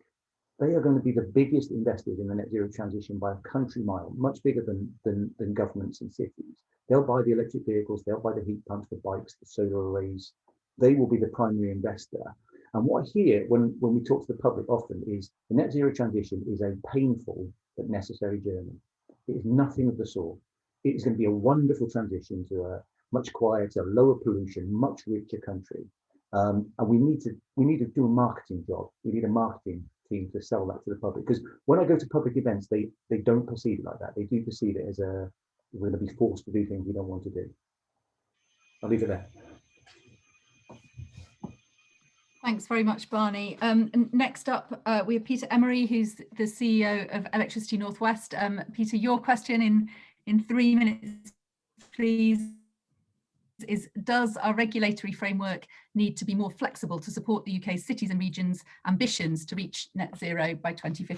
They are going to be the biggest investors in the net zero transition by a country mile, much bigger than governments and cities. They'll buy the electric vehicles, they'll buy the heat pumps, the bikes, the solar arrays. They will be the primary investor. And what I hear when we talk to the public often is the net zero transition is a painful but necessary journey. It is nothing of the sort. It is going to be a wonderful transition to a much quieter, lower pollution, much richer country. And we need to do a marketing job. We need a marketing team to sell that to the public. Because when I go to public events, they don't perceive it like that. They do perceive it as we're going to be forced to do things we don't want to do. I'll leave it there. Thanks very much, Barny. Next up, we have Peter Emery, who's the CEO of Electricity North West. Peter, your question in 3 minutes, please, is does our regulatory framework need to be more flexible to support the UK's cities and regions' ambitions to reach net zero by 2050?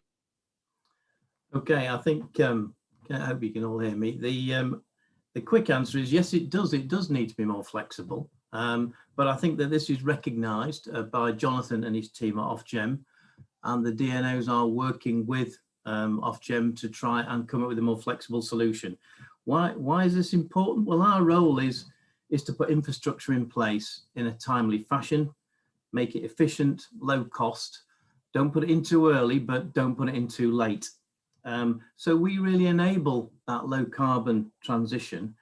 Okay, I think, I hope you can all hear me. The quick answer is yes, it does. It does need to be more flexible. But I think that this is recognised by Jonathan and his team at Ofgem, and the DNOs are working with Ofgem to try and come up with a more flexible solution. Why is this important? Well, our role is to put infrastructure in place in a timely fashion, make it efficient, low cost. Don't put it in too early, but don't put it in too late. So we really enable that low carbon transition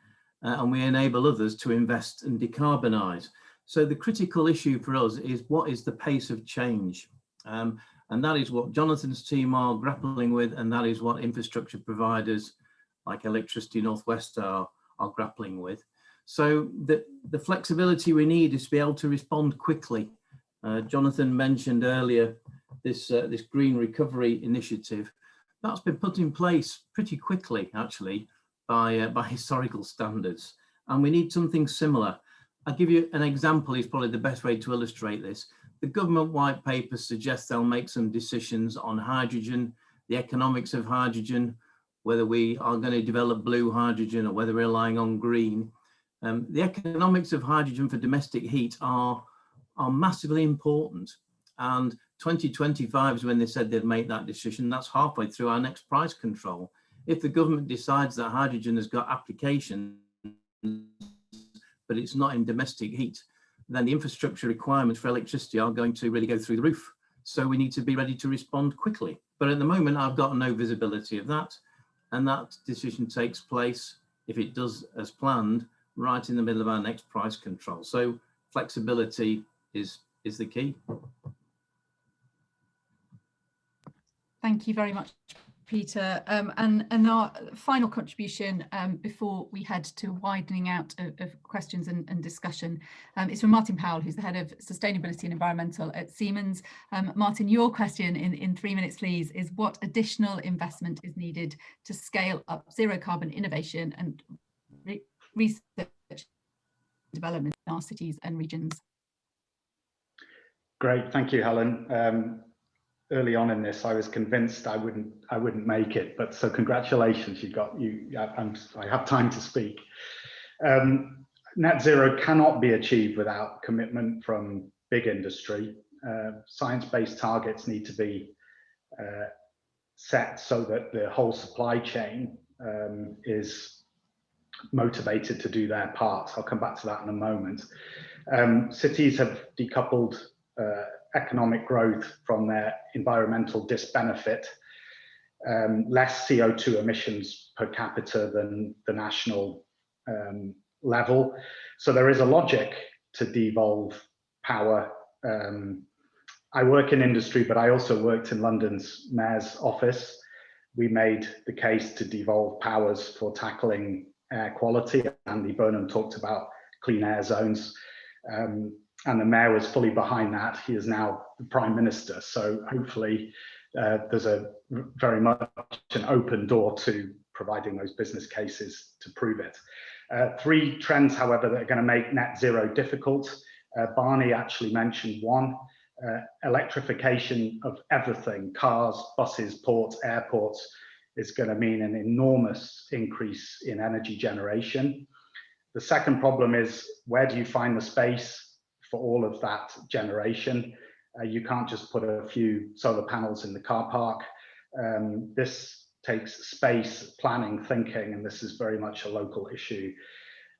and we enable others to invest and decarbonise. So the critical issue for us is what is the pace of change? And that is what Jonathan's team are grappling with, and that is what infrastructure providers like Electricity North West are grappling with. So the flexibility we need is to be able to respond quickly. Jonathan mentioned earlier this green recovery initiative. That's been put in place pretty quickly, actually, by historical standards. And we need something similar. I'll give you an example, is probably the best way to illustrate this. The government white paper suggests they'll make some decisions on hydrogen, the economics of hydrogen, whether we are going to develop blue hydrogen or whether we're relying on green. The economics of hydrogen for domestic heat are massively important. And 2025 is when they said they'd make that decision. That's halfway through our next price control. If the government decides that hydrogen has got application, but it's not in domestic heat, then the infrastructure requirements for electricity are going to really go through the roof. So we need to be ready to respond quickly. But at the moment, I've got no visibility of that. And that decision takes place, if it does as planned, right in the middle of our next price control. So flexibility is the key. Thank you very much, Peter. And our final contribution before we head to widening out of questions and discussion is from Martin Powell, who's the head of Sustainability and Environmental at Siemens. Martin, your question in 3 minutes, please, is what additional investment is needed to scale up zero carbon innovation and research and development in our cities and regions? Great, thank you, Helen. Early on in this, I was convinced I wouldn't make it, but so congratulations, I have time to speak. Net zero cannot be achieved without commitment from big industry. Science-based targets need to be set so that the whole supply chain is motivated to do their part. I'll come back to that in a moment. Cities have decoupled economic growth from their environmental disbenefit, less CO2 emissions per capita than the national level. So there is a logic to devolve power. I work in industry, but I also worked in London's Mayor's office. We made the case to devolve powers for tackling air quality. Andy Burnham talked about clean air zones. And the mayor was fully behind that. He is now the prime minister. So hopefully there's a very much an open door to providing those business cases to prove it. 3 trends, however, that are going to make net zero difficult. Barny actually mentioned one, electrification of everything, cars, buses, ports, airports, is going to mean an enormous increase in energy generation. The second problem is, where do you find the space for all of that generation? You can't just put a few solar panels in the car park. This takes space, planning, thinking, and this is very much a local issue.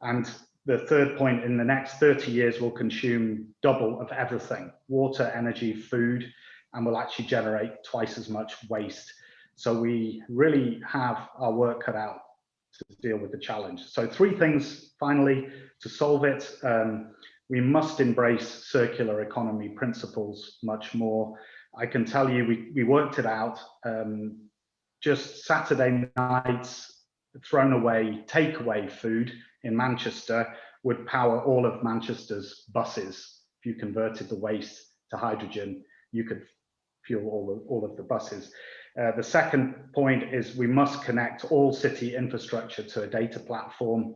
And the third point, in the next 30 years, we'll consume double of everything, water, energy, food, and we'll actually generate twice as much waste. So we really have our work cut out to deal with the challenge. So 3 things, finally, to solve it. We must embrace circular economy principles much more. I can tell you, we worked it out. Just Saturday nights, thrown away, takeaway food in Manchester would power all of Manchester's buses. If you converted the waste to hydrogen, you could fuel all of the buses. The second point is we must connect all city infrastructure to a data platform.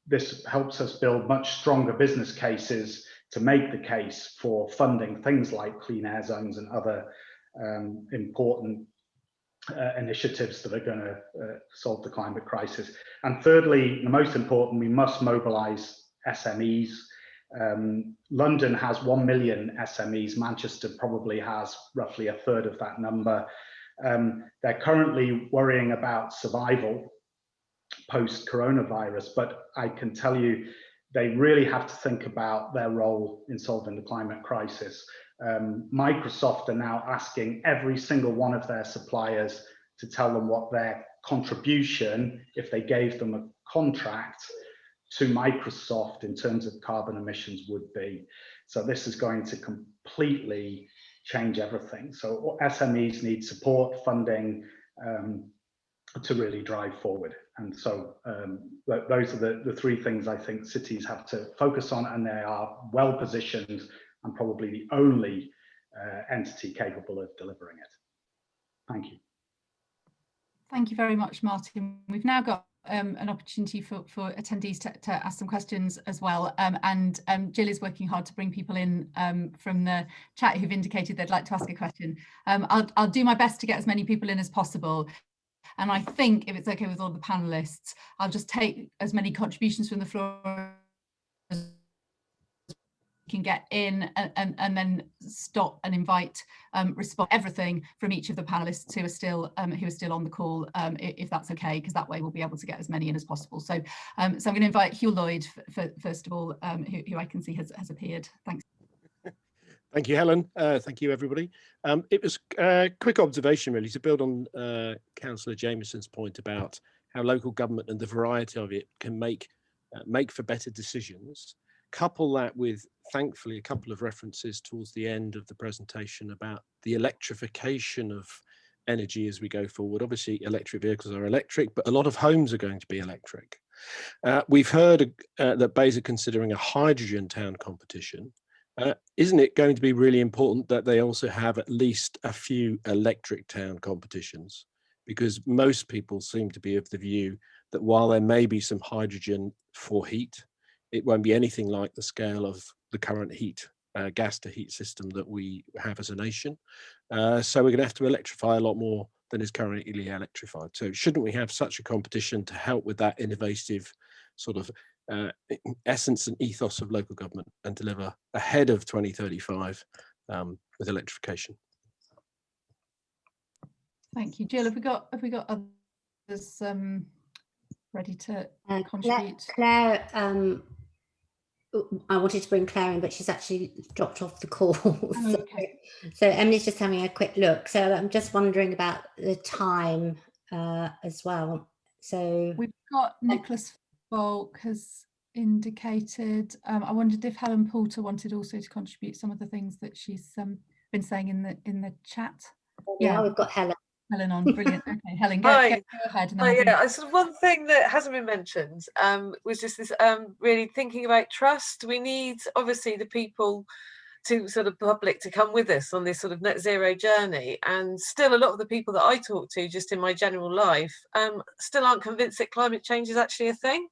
This helps us build much stronger business cases to make the case for funding things like clean air zones and other important initiatives that are going to solve the climate crisis. And thirdly, the most important, we must mobilize SMEs. London has 1 million SMEs. Manchester probably has roughly a third of that number. They're currently worrying about survival post-coronavirus, but I can tell you they really have to think about their role in solving the climate crisis. Microsoft are now asking every single one of their suppliers to tell them what their contribution if they gave them a contract to Microsoft in terms of carbon emissions would be. So this is going to completely change everything. So SMEs need support, funding to really drive forward. And so those are the three things I think cities have to focus on, and they are well positioned and probably the only entity capable of delivering it. Thank you. Thank you very much, Martin. We've now got an opportunity for attendees to ask some questions as well. And Jill is working hard to bring people in from the chat who've indicated they'd like to ask a question. I'll do my best to get as many people in as possible. And I think if it's okay with all the panelists, I'll just take as many contributions from the floor as can get in and then stop and invite respond everything from each of the panelists who are still on the call, if that's okay, because that way we'll be able to get as many in as possible. So so I'm going to invite Hugh Lloyd first of all, who I can see has appeared. Thanks. Thank you, Helen. Thank you, everybody. It was a quick observation, really, to build on Councillor Jamieson's point about how local government and the variety of it can make for better decisions. Couple that with, thankfully, a couple of references towards the end of the presentation about the electrification of energy as we go forward. Obviously, electric vehicles are electric, but a lot of homes are going to be electric. We've heard that BEIS are considering a hydrogen town competition. Isn't it going to be really important that they also have at least a few electric town competitions? Because most people seem to be of the view that while there may be some hydrogen for heat, it won't be anything like the scale of the current gas to heat system that we have as a nation. So we're going to have to electrify a lot more than is currently electrified. So shouldn't we have such a competition to help with that innovative sort of essence and ethos of local government and deliver ahead of 2035 with electrification? Thank you, Jill. Have we got others ready to contribute? Claire, I wanted to bring Claire in, but she's actually dropped off the call. Oh, okay. So Emily's just having a quick look. So I'm just wondering about the time as well. So we've got Nicholas Falk has indicated. I wondered if Helen Poulter wanted also to contribute some of the things that she's been saying in the chat. Yeah, we've got Helen. Helen on, brilliant. Okay, Helen, go ahead. And then yeah, sort of one thing that hasn't been mentioned was just this really thinking about trust. We need obviously the people to sort of public to come with us on this sort of net zero journey, and still a lot of the people that I talk to just in my general life still aren't convinced that climate change is actually a thing.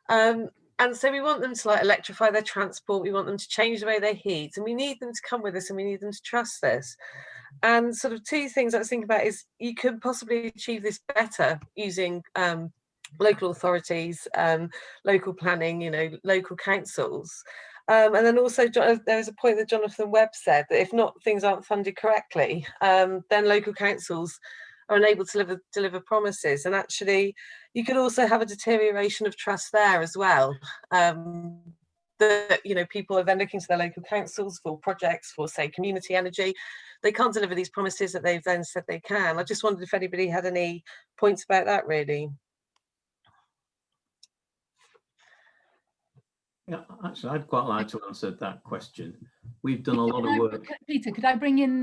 And so we want them to like electrify their transport, we want them to change the way they heat, and we need them to come with us and we need them to trust this. And sort of two things I was thinking about is you can possibly achieve this better using local authorities, local planning, local councils. And then also there was a point that Jonathan Webb said that if not things aren't funded correctly, then local councils are unable to deliver promises. And actually you could also have a deterioration of trust there as well. That people are then looking to their local councils for projects for, say, community energy. They can't deliver these promises that they've then said they can. I just wondered if anybody had any points about that, really. Yeah, actually, I'd quite like to answer that question. We've done a lot of work. Peter, could I bring in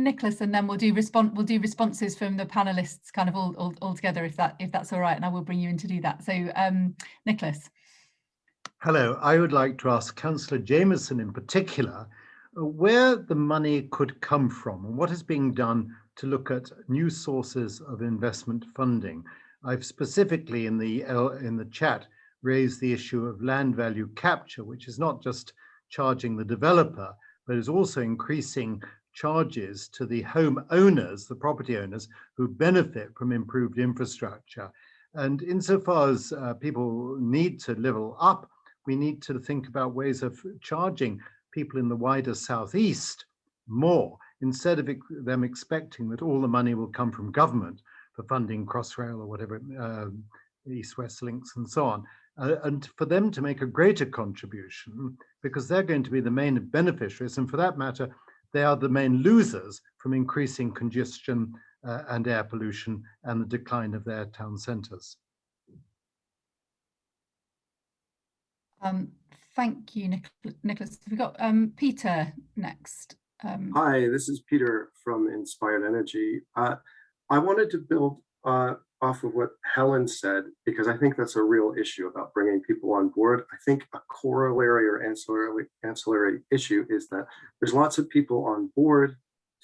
Nicholas, and then we'll do responses from the panelists kind of all together, if that's all right, and I will bring you in to do that. So Nicholas. Hello, I would like to ask Councillor Jamieson in particular where the money could come from and what is being done to look at new sources of investment funding. I've specifically in the chat raised the issue of land value capture, which is not just charging the developer, but is also increasing charges to the home owners, the property owners, who benefit from improved infrastructure. And insofar as people need to level up, we need to think about ways of charging people in the wider southeast more, instead of them expecting that all the money will come from government for funding Crossrail or whatever, East-West links and so on, and for them to make a greater contribution, because they're going to be the main beneficiaries, and for that matter, they are the main losers from increasing congestion and air pollution and the decline of their town centres. Thank you, Nicholas. We've got Peter next. Hi, this is Peter from Inspired Energy. I wanted to build off of what Helen said, because I think that's a real issue about bringing people on board. I think a corollary or ancillary issue is that there's lots of people on board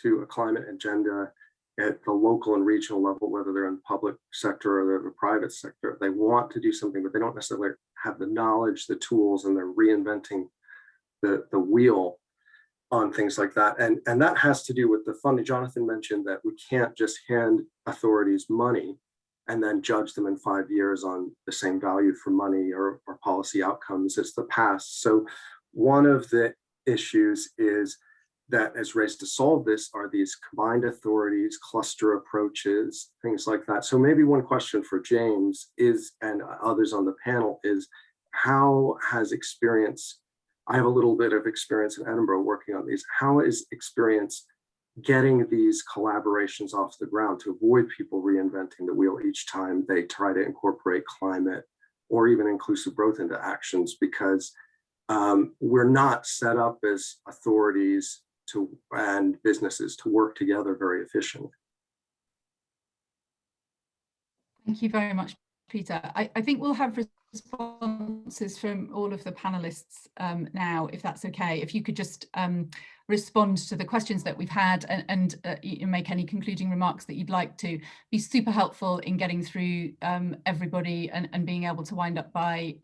to a climate agenda at the local and regional level, whether they're in the public sector or they're in the private sector. They want to do something, but they don't necessarily have the knowledge, the tools, and they're reinventing the wheel on things like that. And that has to do with the funding. Jonathan mentioned that we can't just hand authorities money and then judge them in 5 years on the same value for money or policy outcomes as the past. So one of the issues is that is raised to solve this are these combined authorities, cluster approaches, things like that. So maybe one question for James is, and others on the panel, is how has experience, I have a little bit of experience in Edinburgh working on these, how is experience getting these collaborations off the ground to avoid people reinventing the wheel each time they try to incorporate climate or even inclusive growth into actions, because we're not set up as authorities and businesses to work together very efficiently. Thank you very much, Peter. I think we'll have responses from all of the panelists now, if that's okay. If you could just respond to the questions that we've had and make any concluding remarks that you'd like to, be super helpful in getting through everybody and being able to wind up by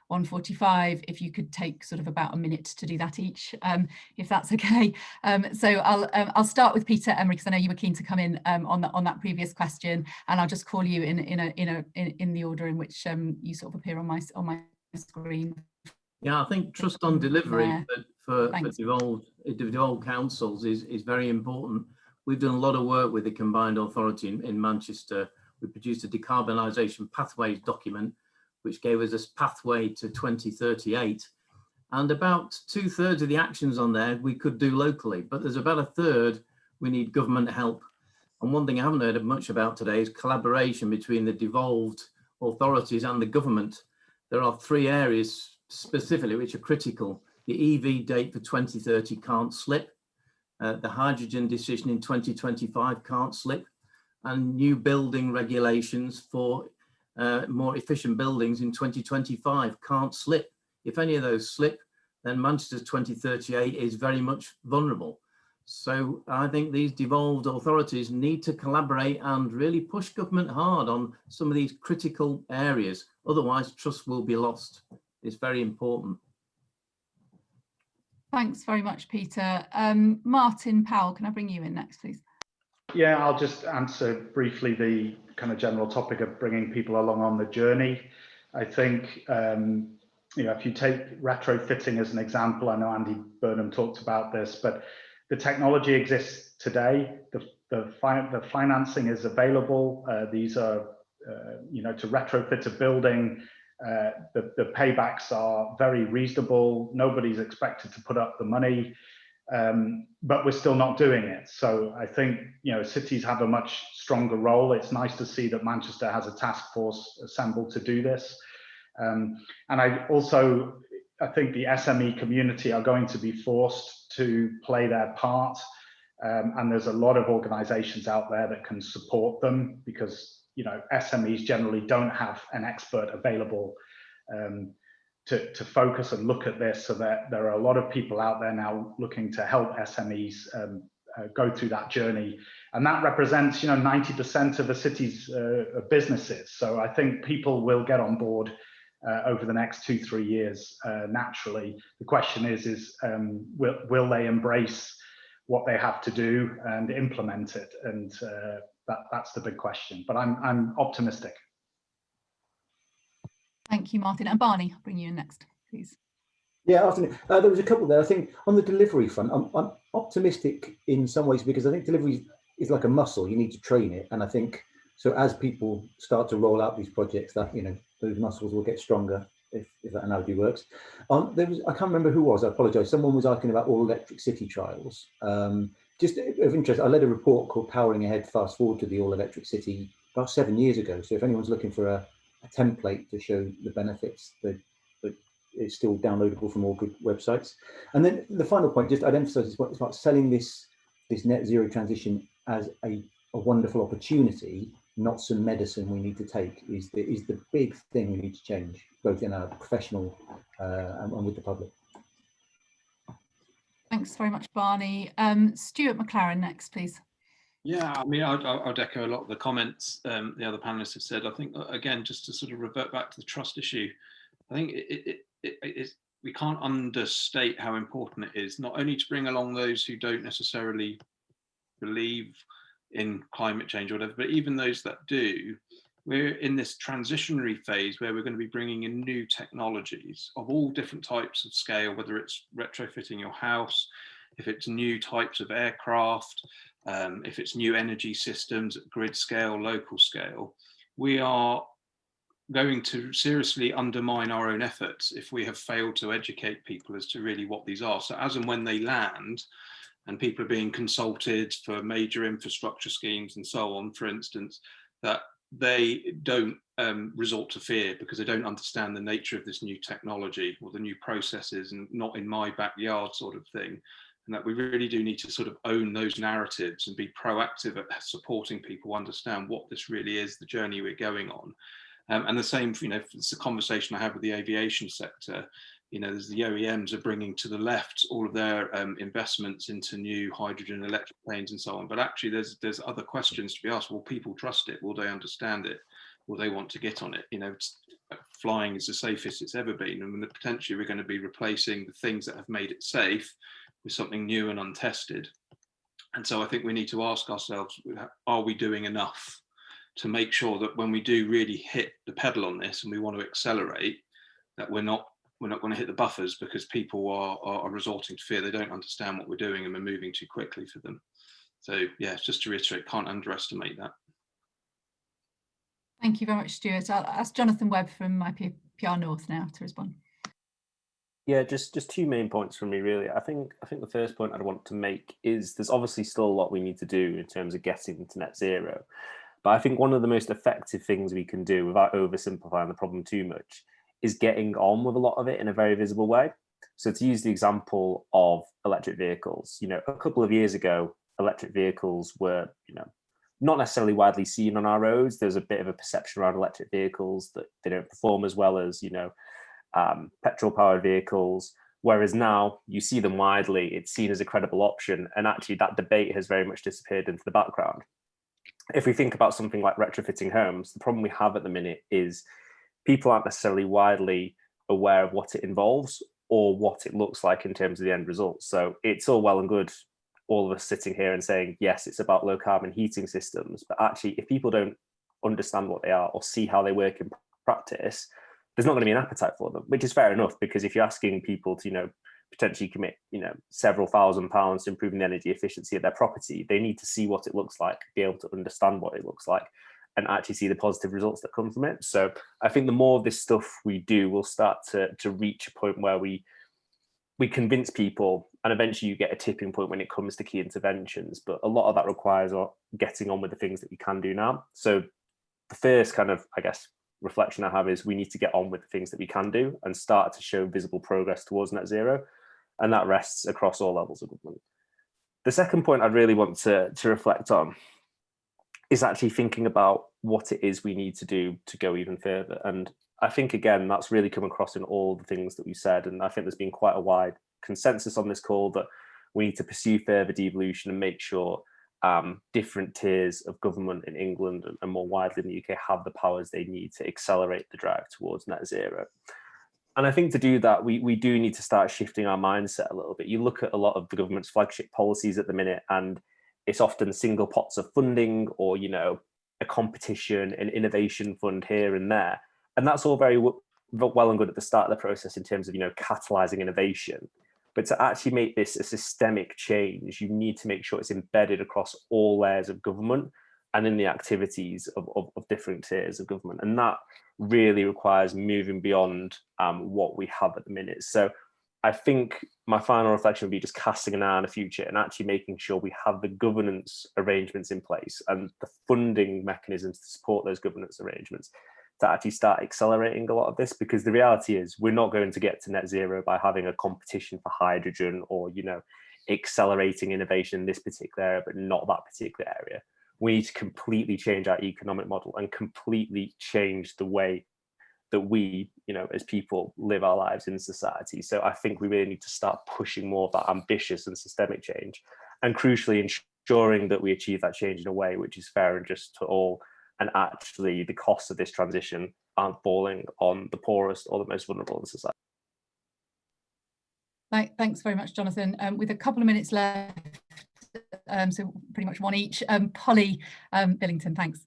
1:45. If you could take sort of about a minute to do that each, if that's okay. So I'll start with Peter, Emery, because I know you were keen to come in on that previous question, and I'll just call you in the order in which you sort of appear on my screen. Yeah, I think trust on delivery for devolved councils is very important. We've done a lot of work with the combined authority in Manchester. We produced a decarbonisation pathways document, which gave us a pathway to 2038. And about 2/3 of the actions on there we could do locally, but there's about 1/3 we need government help. And one thing I haven't heard much about today is collaboration between the devolved authorities and the government. There are 3 areas specifically which are critical. The EV date for 2030 can't slip. The hydrogen decision in 2025 can't slip. And new building regulations for more efficient buildings in 2025 can't slip. If any of those slip, then Manchester's 2038 is very much vulnerable. So I think these devolved authorities need to collaborate and really push government hard on some of these critical areas. Otherwise, trust will be lost. It's very important. Thanks very much, Peter. Martin Powell, can I bring you in next, please? Yeah, I'll just answer briefly the kind of general topic of bringing people along on the journey. I think, if you take retrofitting as an example, I know Andy Burnham talked about this, but the technology exists today. The financing is available. These are, to retrofit a building, the paybacks are very reasonable. Nobody's expected to put up the money. But we're still not doing it. So I think, cities have a much stronger role. It's nice to see that Manchester has a task force assembled to do this. And I think the SME community are going to be forced to play their part. And there's a lot of organizations out there that can support them, because, SMEs generally don't have an expert available to focus and look at this, so that there are a lot of people out there now looking to help SMEs go through that journey. And that represents, 90% of the city's businesses. So I think people will get on board over the next 2-3 years naturally. The question is will they embrace what they have to do and implement it? And that's the big question. But I'm optimistic. Thank you, Martin. And Barny, I'll bring you in next, please. Yeah, afternoon. There was a couple there. I think on the delivery front, I'm optimistic in some ways, because I think delivery is like a muscle. You need to train it. And I think, so as people start to roll out these projects, that, those muscles will get stronger, if that analogy works. I can't remember who was, I apologise. Someone was asking about all electric city trials. just of interest, I led a report called Powering Ahead, Fast Forward to the All-Electric City about 7 years ago. So if anyone's looking for a template to show the benefits, that it's still downloadable from all good websites. And then the final point, just I'd emphasize, it's about selling this net zero transition as a wonderful opportunity, not some medicine we need to take, is the big thing we need to change, both in our professional and with the public. Thanks very much, Barney. Stuart McLaren next, please. Yeah, I mean, I'd echo a lot of the comments the other panelists have said. I think, again, just to sort of revert back to the trust issue, I think we can't understate how important it is, not only to bring along those who don't necessarily believe in climate change or whatever, but even those that do. We're in this transitionary phase where we're going to be bringing in new technologies of all different types of scale, whether it's retrofitting your house, if it's new types of aircraft, if it's new energy systems at grid scale, local scale. We are going to seriously undermine our own efforts if we have failed to educate people as to really what these are. So as and when they land, and people are being consulted for major infrastructure schemes and so on, for instance, that they don't resort to fear because they don't understand the nature of this new technology or the new processes and not in my backyard sort of thing. And that we really do need to sort of own those narratives and be proactive at supporting people understand what this really is, the journey we're going on. And the same, it's a conversation I have with the aviation sector. There's the OEMs are bringing to the left all of their investments into new hydrogen electric planes and so on. But actually, there's other questions to be asked. Will people trust it? Will they understand it? Will they want to get on it? Flying is the safest it's ever been, and potentially we're going to be replacing the things that have made it safe with something new and untested. And so I think we need to ask ourselves: are we doing enough to make sure that when we do really hit the pedal on this and we want to accelerate, that we're not going to hit the buffers because people are resorting to fear. They don't understand what we're doing and we're moving too quickly for them. So yeah, just to reiterate, can't underestimate that. Thank you very much, Stuart. I'll ask Jonathan Webb from IPPR North now to respond. Yeah, just two main points from me, really. I think the first point I'd want to make is there's obviously still a lot we need to do in terms of getting to net zero. But I think one of the most effective things we can do without oversimplifying the problem too much is getting on with a lot of it in a very visible way. So to use the example of electric vehicles, a couple of years ago, electric vehicles were, not necessarily widely seen on our roads. There's a bit of a perception around electric vehicles that they don't perform as well as, petrol-powered vehicles. Whereas now you see them widely, it's seen as a credible option. And actually that debate has very much disappeared into the background. If we think about something like retrofitting homes, the problem we have at the minute is people aren't necessarily widely aware of what it involves or what it looks like in terms of the end result. So it's all well and good, all of us sitting here and saying, yes, it's about low carbon heating systems. But actually, if people don't understand what they are or see how they work in practice, there's not going to be an appetite for them, which is fair enough, because if you're asking people to, potentially commit, several £1,000s to improving the energy efficiency of their property, they need to see what it looks like, be able to understand what it looks like, and actually see the positive results that come from it. So I think the more of this stuff we do, we'll start to reach a point where we convince people, and eventually you get a tipping point when it comes to key interventions. But a lot of that requires getting on with the things that we can do now. So the first kind of, reflection I have is we need to get on with the things that we can do and start to show visible progress towards net zero. And that rests across all levels of government. The second point I'd really want to reflect on is actually thinking about what it is we need to do to go even further. And I think, again, that's really come across in all the things that we said. And I think there's been quite a wide consensus on this call that we need to pursue further devolution and make sure different tiers of government in England and more widely in the UK have the powers they need to accelerate the drive towards net zero. And I think to do that, we do need to start shifting our mindset a little bit. You look at a lot of the government's flagship policies at the minute, and it's often single pots of funding or, a competition, an innovation fund here and there. And that's all very well and good at the start of the process in terms of, catalyzing innovation. But to actually make this a systemic change, you need to make sure it's embedded across all layers of government and in the activities of different tiers of government. And that really requires moving beyond what we have at the minute. So I think my final reflection would be just casting an eye on the future and actually making sure we have the governance arrangements in place and the funding mechanisms to support those governance arrangements to actually start accelerating a lot of this, because the reality is we're not going to get to net zero by having a competition for hydrogen or, you know, accelerating innovation in this particular area, but not that particular area. We need to completely change our economic model and completely change the way that we, you know, as people live our lives in society. So I think we really need to start pushing more of that ambitious and systemic change, and crucially ensuring that we achieve that change in a way which is fair and just to all, and actually the costs of this transition aren't falling on the poorest or the most vulnerable in society. Thanks very much, Jonathan. With a couple of minutes left, so pretty much one each. Polly Billington, thanks.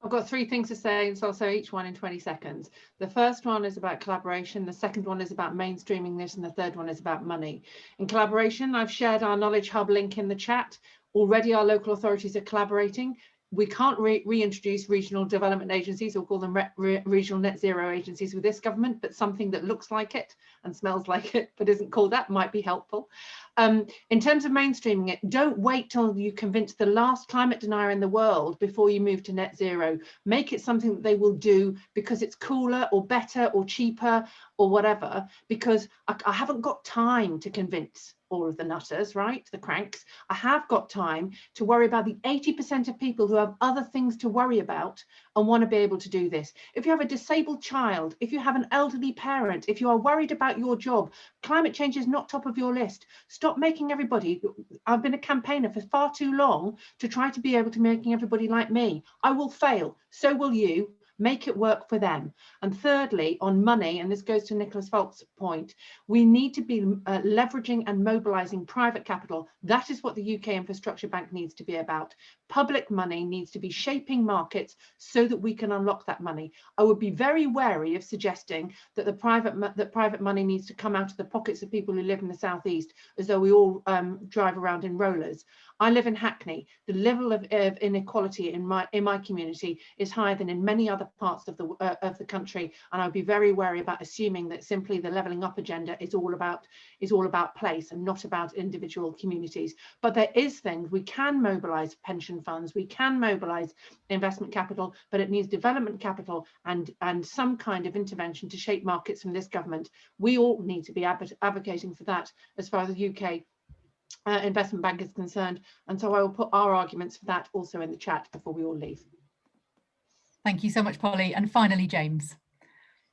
I've got 3 things to say, so I'll say each one in 20 seconds. The first one is about collaboration, the second one is about mainstreaming this, and the third one is about money. In collaboration, I've shared our Knowledge Hub link in the chat. Already our local authorities are collaborating. We can't reintroduce regional development agencies or call them regional net zero agencies with this government, but something that looks like it and smells like it, but isn't called that, might be helpful. In terms of mainstreaming it, don't wait till you convince the last climate denier in the world before you move to net zero. Make it something that they will do because it's cooler or better or cheaper or whatever, because I haven't got time to convince all of the nutters, right, the cranks. I have got time to worry about the 80% of people who have other things to worry about and want to be able to do this. If you have a disabled child, if you have an elderly parent, if you are worried about your job, climate change is not top of your list. Stop making everybody. I've been a campaigner for far too long to try to be able to making everybody like me. I will fail, so will you. Make it work for them. And thirdly, on money, and this goes to Nicholas Falk's point, we need to be leveraging and mobilizing private capital. That is what the UK Infrastructure Bank needs to be about. Public money needs to be shaping markets so that we can unlock that money. I would be very wary of suggesting that the private money needs to come out of the pockets of people who live in the southeast, as though we all drive around in rollers. I live in Hackney. The level of inequality in my community is higher than in many other parts of the country, and I would be very wary about assuming that simply the levelling up agenda is all about place and not about individual communities. But there is things we can mobilise: pension funds, we can mobilise investment capital, but it needs development capital and some kind of intervention to shape markets from this government. We all need to be advocating for that as far as the UK Investment Bank is concerned, and so I will put our arguments for that also in the chat before we all leave. Thank you so much, Polly. And finally, James.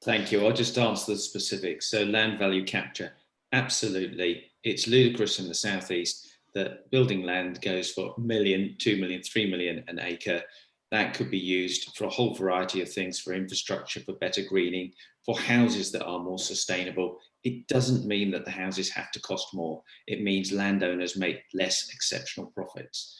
Thank you. I'll just answer the specifics. So land value capture, absolutely. It's ludicrous in the southeast that building land goes for $1 million, $2 million, $3 million an acre. That could be used for a whole variety of things, for infrastructure, for better greening, for houses that are more sustainable. It doesn't mean that the houses have to cost more. It means landowners make less exceptional profits.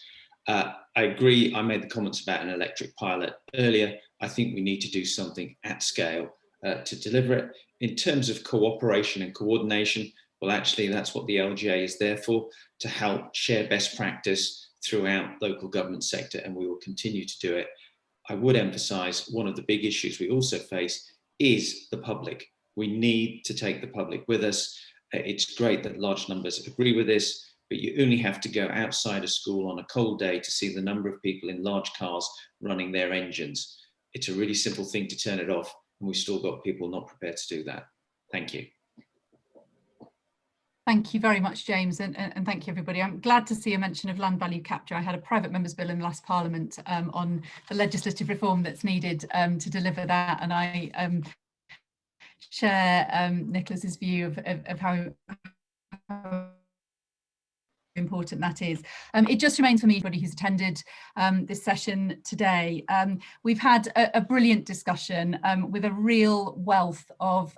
I agree. I made the comments about an electric pilot earlier. I think we need to do something at scale to deliver it. In terms of cooperation and coordination, well, actually, that's what the LGA is there for, to help share best practice throughout local government sector, and we will continue to do it. I would emphasize one of the big issues we also face is the public. We need to take the public with us. It's great that large numbers agree with this, but you only have to go outside a school on a cold day to see the number of people in large cars running their engines. It's a really simple thing to turn it off, and we've still got people not prepared to do that. Thank you. Thank you very much, James, and thank you, everybody. I'm glad to see a mention of land value capture. I had a private member's bill in the last Parliament on the legislative reform that's needed to deliver that, and I share Nicholas's view of how important that is. It just remains for me, everybody who's attended this session today. We've had a brilliant discussion with a real wealth of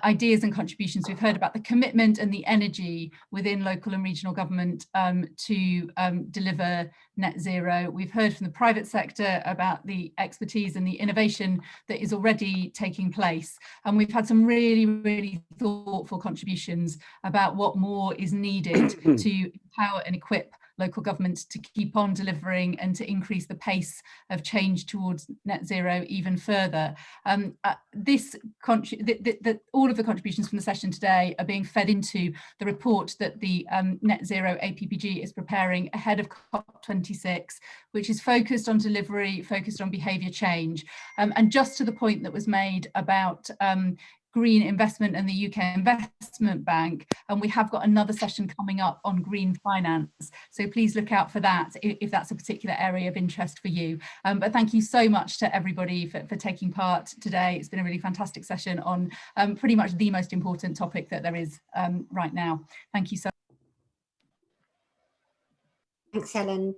ideas and contributions. We've heard about the commitment and the energy within local and regional government to deliver net zero. We've heard from the private sector about the expertise and the innovation that is already taking place. And we've had some really, really thoughtful contributions about what more is needed to empower and equip local government to keep on delivering and to increase the pace of change towards net zero even further. All of the contributions from the session today are being fed into the report that the Net Zero APPG is preparing ahead of COP26, which is focused on delivery, focused on behaviour change. And just to the point that was made about green investment and the UK Investment Bank, and we have got another session coming up on green finance, so please look out for that if that's a particular area of interest for you. But thank you so much to everybody for taking part today. It's been a really fantastic session on pretty much the most important topic that there is right now. Thank you so much. Thanks, Helen.